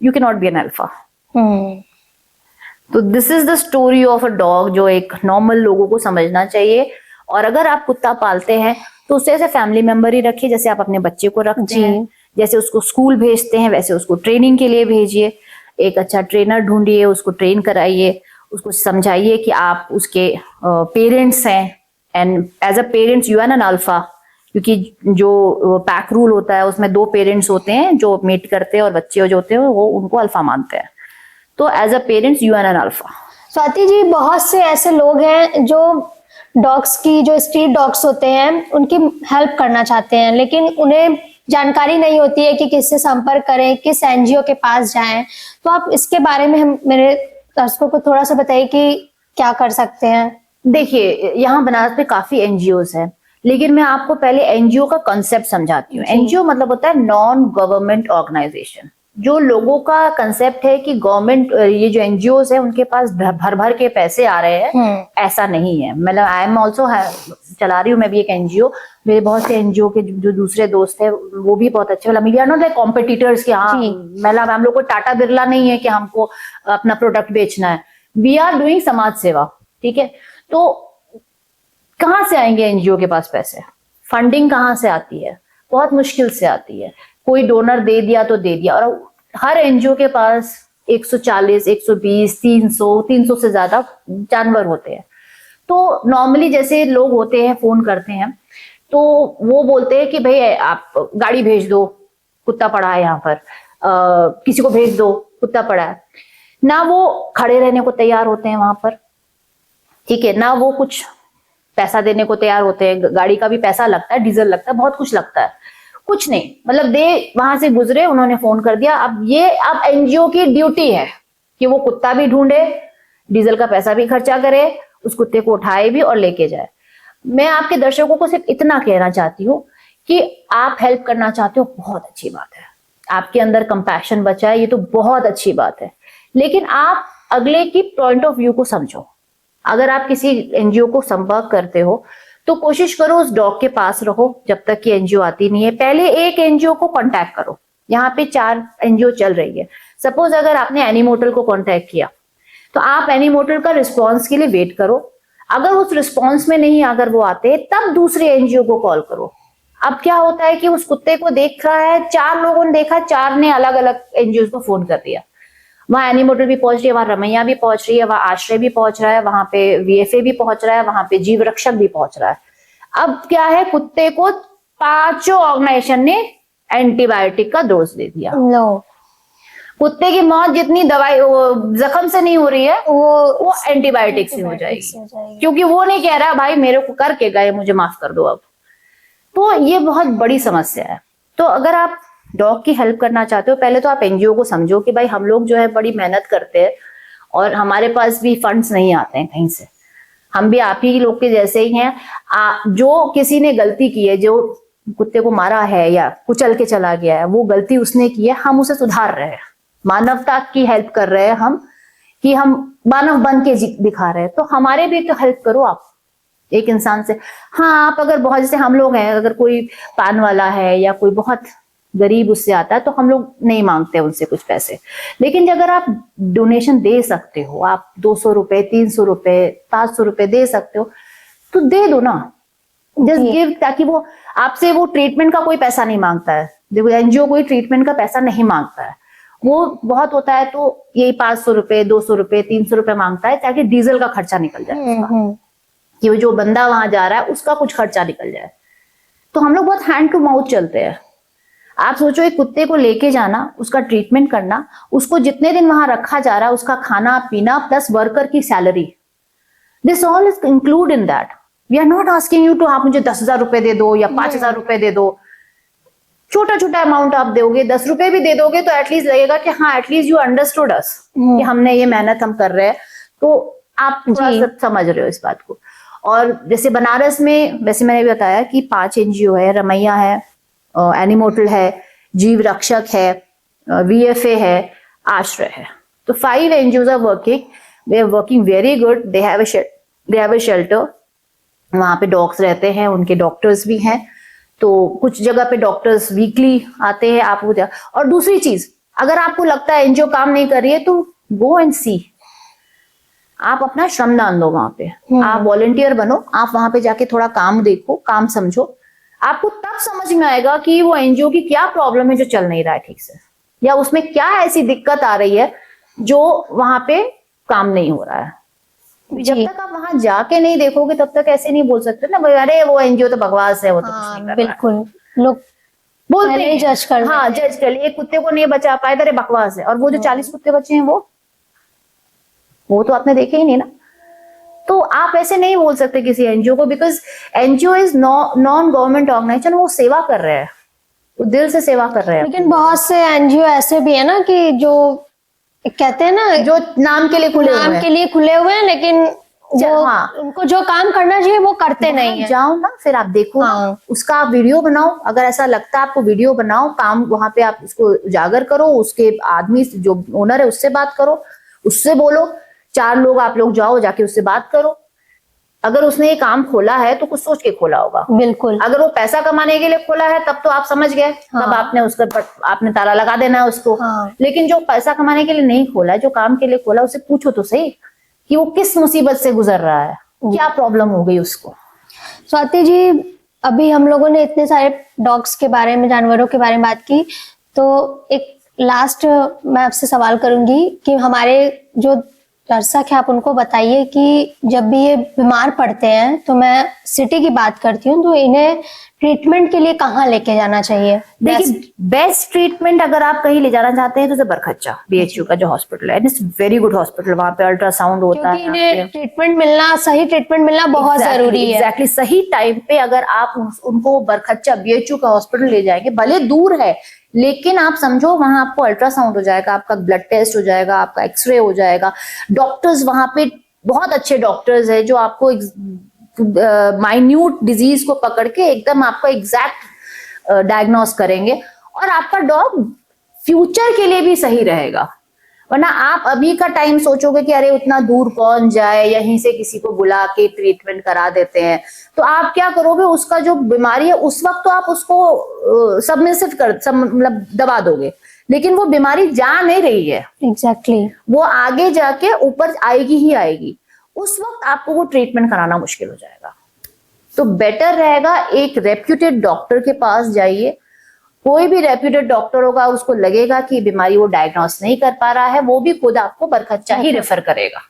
you can not be an alpha. तो this is the story of a dog, जो एक नॉर्मल लोगों को समझना चाहिए। और अगर आप कुत्ता पालते हैं तो उसे ऐसे फैमिली मेंबर ही रखिए, जैसे आप अपने बच्चे को रखते हैं। जैसे उसको स्कूल भेजते हैं वैसे उसको ट्रेनिंग के लिए भेजिए। एक अच्छा ट्रेनर ढूंढिए, उसको ट्रेन कराइए, उसको समझाइए कि आप उसके पेरेंट्स हैं and as a parents you are an alpha. क्योंकि जो पैक रूल होता है उसमें 2 पेरेंट्स होते हैं जो मेट करते हैं और बच्चे जो होते हैं वो उनको अल्फा मानते हैं। तो as a parents you are an alpha. Swati ji, बहुत से ऐसे लोग हैं जो डॉग्स की, जो स्ट्रीट डॉग्स होते हैं उनकी हेल्प करना चाहते हैं, लेकिन उन्हें जानकारी नहीं होती है कि किससे संपर्क करें, किस एनजीओ के पास जाएं। तो आप इसके बारे में हम मेरे दर्शकों को थोड़ा सा बताइए कि क्या कर सकते हैं। देखिए, यहाँ बनारस में काफी एनजीओस हैं, लेकिन मैं आपको पहले एनजीओ का कॉन्सेप्ट समझाती हूँ। एनजीओ मतलब होता है नॉन गवर्नमेंट ऑर्गेनाइजेशन। जो लोगों का कंसेप्ट है कि गवर्नमेंट, ये जो एनजीओस है उनके पास भर भर के पैसे आ रहे हैं, ऐसा नहीं है। मतलब आई एम ऑल्सो चला रही हूँ मैं भी एक एनजीओ। मेरे बहुत से एनजीओ के जो दूसरे दोस्त है वो भी बहुत अच्छे, मतलब we are not like competitors कि हाँ, मतलब हम लोग को टाटा बिरला नहीं है कि हमको अपना प्रोडक्ट बेचना है। वी आर डूइंग समाज सेवा, ठीक है। तो कहाँ से आएंगे एनजीओ के पास पैसे? फंडिंग कहाँ से आती है? बहुत मुश्किल से आती है। कोई डोनर दे दिया तो दे दिया, और हर एनजीओ के पास 140, 120, 300 से ज्यादा जानवर होते हैं। तो नॉर्मली जैसे लोग होते हैं फोन करते हैं तो वो बोलते हैं कि भाई आप गाड़ी भेज दो, कुत्ता पड़ा है यहाँ पर, किसी को भेज दो, कुत्ता पड़ा है। ना वो खड़े रहने को तैयार होते हैं वहां पर, ठीक है, ना वो कुछ पैसा देने को तैयार होते हैं। गाड़ी का भी पैसा लगता है, डीजल लगता है, बहुत कुछ लगता है। कुछ नहीं, मतलब दे वहां से गुजरे, उन्होंने फोन कर दिया। अब एनजीओ की ड्यूटी है कि वो कुत्ता भी ढूंढे, डीजल का पैसा भी खर्चा करे, उस कुत्ते को उठाए भी और लेके जाए। मैं आपके दर्शकों को सिर्फ इतना कहना चाहती हूँ कि आप हेल्प करना चाहते हो, बहुत अच्छी बात है। आपके अंदर कंपैशन बचा है, ये तो बहुत अच्छी बात है। लेकिन आप अगले की पॉइंट ऑफ व्यू को समझो। अगर आप किसी एनजीओ को संपर्क करते हो तो कोशिश करो उस डॉग के पास रहो जब तक कि एनजीओ आती नहीं है। पहले एक एनजीओ को कांटेक्ट करो। यहाँ पे 4 एनजीओ चल रही है। सपोज अगर आपने एनीमोटल को कांटेक्ट किया तो आप एनीमोटल का रिस्पॉन्स के लिए वेट करो। अगर उस रिस्पॉन्स में नहीं, अगर वो आते, तब दूसरे एनजीओ को कॉल करो। अब क्या होता है कि उस कुत्ते को देख रहा है, 4 लोगों ने देखा, 4 ने अलग अलग एनजीओ को फोन कर दिया। वहां एनीमोटल भी पहुंच रही है, वहां रमैया भी पहुंच रही है, वहां आश्रय भी पहुंच रहा है, वहां पे वीएफए भी पहुंच रहा है, वहां पे जीव रक्षक भी पहुंच रहा है। अब क्या है, कुत्ते को 5 ऑर्गेनाइजेशन ने एंटीबायोटिक का डोज दे दिया। कुत्ते की मौत जितनी दवाई जख्म से नहीं हो रही है, वो एंटीबायोटिक से हो जाएगी, क्योंकि वो नहीं कह रहा भाई मेरे को करके गए, मुझे माफ कर दो अब। तो ये बहुत बड़ी समस्या है। तो अगर आप डॉग की हेल्प करना चाहते हो, पहले तो आप एनजीओ को समझो कि भाई हम लोग जो है बड़ी मेहनत करते हैं और हमारे पास भी फंड्स नहीं आते हैं कहीं से। हम भी आप ही लोग के जैसे ही हैं। जो किसी ने गलती की है, जो कुत्ते को मारा है या कुचल के चला गया है, वो गलती उसने की है, हम उसे सुधार रहे हैं, मानवता की हेल्प कर रहे हैं हम, कि हम मानव बन के दिखा रहे हैं। तो हमारे भी तो हेल्प करो आप एक इंसान से। हाँ, आप अगर बहुत, जैसे हम लोग हैं, अगर कोई पान वाला है या कोई बहुत गरीब उससे आता है तो हम लोग नहीं मांगते उनसे कुछ पैसे। लेकिन अगर आप डोनेशन दे सकते हो, आप 200 रुपए, 300 रुपए, 500 रुपए दे सकते हो तो दे दो ना, जस्ट गिव, ताकि वो आपसे, वो ट्रीटमेंट का कोई पैसा नहीं मांगता है। देखो, एनजीओ कोई ट्रीटमेंट का पैसा नहीं मांगता है। वो बहुत होता है तो यही 500 रुपए, 200 रुपए, 300 रुपए मांगता है, ताकि डीजल का खर्चा निकल जाए उसका, कि वो जो बंदा वहां जा रहा है उसका कुछ खर्चा निकल जाए। तो हम लोग बहुत हैंड टू माउथ चलते हैं। आप सोचो, एक कुत्ते को लेके जाना, उसका ट्रीटमेंट करना, उसको जितने दिन वहां रखा जा रहा है, उसका खाना पीना प्लस वर्कर की salary, this all is include in that. We are not asking you to आप मुझे 10,000 रुपए दे दो या 5,000 रुपए दे दो। छोटा छोटा अमाउंट आप दोगे, 10 रुपए भी दे दोगे तो एटलीस्ट लगेगा कि हाँ, एटलीस्ट यू अंडरस्टूड अस, कि हमने ये मेहनत हम कर रहे हैं। तो आप थोड़ा सा समझ रहे हो इस बात को। और जैसे बनारस में, वैसे मैंने भी बताया कि 5 एनजीओ है, रमैया है, एनिमोटल है, जीव रक्षक है, VFA है, आश्रय है। तो 5 NGO are working, they are working very good. They have a shelter, वहां पे डॉग्स रहते हैं, उनके डॉक्टर्स भी हैं। तो कुछ जगह पे डॉक्टर्स वीकली आते हैं। आप और दूसरी चीज, अगर आपको लगता है एनजीओ काम नहीं कर रही है तो गो एंड सी, आप अपना श्रमदान दो वहां पे, आप वॉलंटियर बनो, आप वहां पे जाके थोड़ा काम देखो, काम समझो। आपको तब समझ में आएगा कि वो एनजीओ की क्या प्रॉब्लम है जो चल नहीं रहा है ठीक से, या उसमें क्या ऐसी दिक्कत आ रही है जो वहां पे काम नहीं हो रहा है। जब तक आप वहां जाके नहीं देखोगे तब तक ऐसे नहीं बोल सकते ना भाई, अरे वो एनजीओ तो बकवास है, वो तो कुछ नहीं कर रहा है। बिल्कुल, लोग बोलते हैं, जज कर देते हाँ, हैं। जज कर लिए, एक कुत्ते को नहीं बचा पाए, अरे बकवास है। और वो जो 40 कुत्ते बचे हैं वो तो आपने देखे ही नहीं ना। तो आप ऐसे नहीं बोल सकते किसी एनजीओ को, because NGO is non government organisation, वो सेवा कर रहे हैं, वो दिल से सेवा कर रहे हैं। लेकिन बहुत से एनजीओ ऐसे भी है ना कि जो कहते हैं ना, जो नाम के लिए खुले हुए नाम हैं, के लिए खुले हुए हैं, लेकिन वो हाँ, उनको जो काम करना चाहिए वो करते नहीं है। जाओ ना, फिर आप देखो ना, उसका आप वीडियो बनाओ। अगर ऐसा लगता है आपको, वीडियो बनाओ, काम वहां पे आप उसको उजागर करो, उसके आदमी जो ओनर है उससे बात करो, उससे बोलो। 4 लोग आप लोग जाओ, जाके उससे बात करो। अगर उसने ये काम खोला है तो कुछ सोच के खोला होगा। बिल्कुल, अगर वो पैसा कमाने के लिए खोला है तब तो आप समझ गए, तब आपने उसका आपने ताला लगा देना है उसको। लेकिन जो पैसा कमाने के लिए नहीं खोला है, जो काम के लिए खोला, उसे पूछो तो सही कि वो किस मुसीबत से गुजर रहा है, क्या प्रॉब्लम हो गई उसको। स्वाति जी, अभी हम लोगों ने इतने सारे डॉग्स के बारे में, जानवरों के बारे में बात की, तो एक लास्ट मैं आपसे सवाल करूंगी कि हमारे जो दर्शक है, आप उनको बताइए कि जब भी ये बीमार पड़ते हैं, तो मैं सिटी की बात करती हूँ, तो इन्हें ट्रीटमेंट के लिए कहाँ लेके जाना चाहिए? देखिए, बेस्ट ट्रीटमेंट अगर आप कहीं ले जाना चाहते हैं तो बरखच्चा BHU का जो हॉस्पिटल है, इट्स वेरी गुड हॉस्पिटल। वहां पे अल्ट्रासाउंड होता है, इन्हें ट्रीटमेंट मिलना, सही ट्रीटमेंट मिलना बहुत जरूरी है। एग्जैक्टली, सही टाइम पे अगर आप उनको बरखच्चा BHU का हॉस्पिटल ले जाएंगे, भले दूर है लेकिन आप समझो वहां आपको अल्ट्रासाउंड हो जाएगा, आपका ब्लड टेस्ट हो जाएगा, आपका एक्सरे हो जाएगा। डॉक्टर्स वहां पे बहुत अच्छे डॉक्टर्स है जो आपको माइन्यूट डिजीज को पकड़ के एकदम आपका एग्जैक्ट डायग्नोस करेंगे, और आपका डॉग फ्यूचर के लिए भी सही रहेगा। वरना आप अभी का टाइम सोचोगे कि अरे उतना दूर कौन जाए, यहीं से किसी को बुला के ट्रीटमेंट करा देते हैं, तो आप क्या करोगे, उसका जो बीमारी है उस वक्त तो आप उसको सबमिसिव मतलब दबा दोगे, लेकिन वो बीमारी जा नहीं रही है। एग्जैक्टली, वो आगे जाके ऊपर आएगी ही आएगी, उस वक्त आपको वो ट्रीटमेंट कराना मुश्किल हो जाएगा। तो बेटर रहेगा एक रेप्यूटेड डॉक्टर के पास जाइए। कोई भी रेप्यूटेड डॉक्टर होगा, उसको लगेगा कि बीमारी वो डायग्नोस नहीं कर पा रहा है, वो भी खुद आपको बरखच्चा ही रेफर करेगा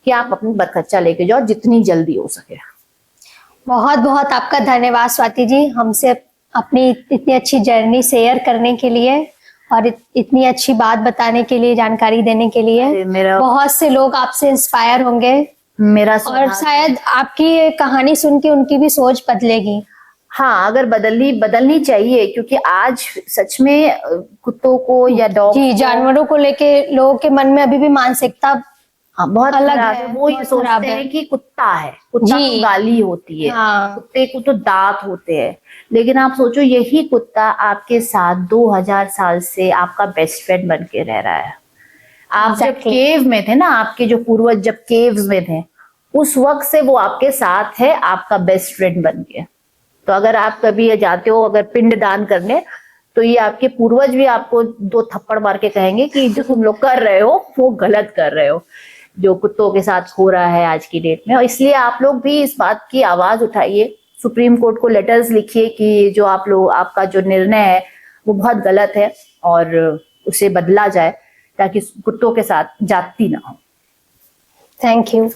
कि आप अपनी बरखच्चा लेके जाओ जितनी जल्दी हो सके। बहुत बहुत आपका धन्यवाद स्वाति जी, हमसे अपनी इतनी अच्छी जर्नी शेयर करने के लिए और इतनी अच्छी बात बताने के लिए, जानकारी देने के लिए। बहुत से लोग आपसे इंस्पायर होंगे, और शायद आपकी ये कहानी सुन के उनकी भी सोच बदलेगी। हाँ, अगर बदलनी चाहिए, क्योंकि आज सच में कुत्तों को या डॉग जी, जानवरों को लेके लोगों के मन में अभी भी मानसिकता बहुत अलग है। वो ये सोचते हैं कि कुत्ता है, कुत्ता को गाली होती है, कुत्ते को तो दांत होते हैं। लेकिन आप सोचो, यही कुत्ता आपके साथ 2000 साल से आपका बेस्ट फ्रेंड बन के रह रहा है। आप जब केव में थे ना, आपके जो पूर्वज जब केव्स में थे, उस वक्त से वो आपके साथ है, आपका बेस्ट फ्रेंड बन के। तो अगर आप कभी जाते हो अगर पिंड दान करने, तो ये आपके पूर्वज भी आपको 2 थप्पड़ मार के कहेंगे कि जो तुम लोग कर रहे हो वो गलत कर रहे हो, जो कुत्तों के साथ हो रहा है आज की डेट में। और इसलिए आप लोग भी इस बात की आवाज उठाइए, सुप्रीम कोर्ट को लेटर्स लिखिए कि जो आपका जो निर्णय है वो बहुत गलत है और उसे बदला जाए, ताकि कुत्तों के साथ जाती ना हो। Thank you.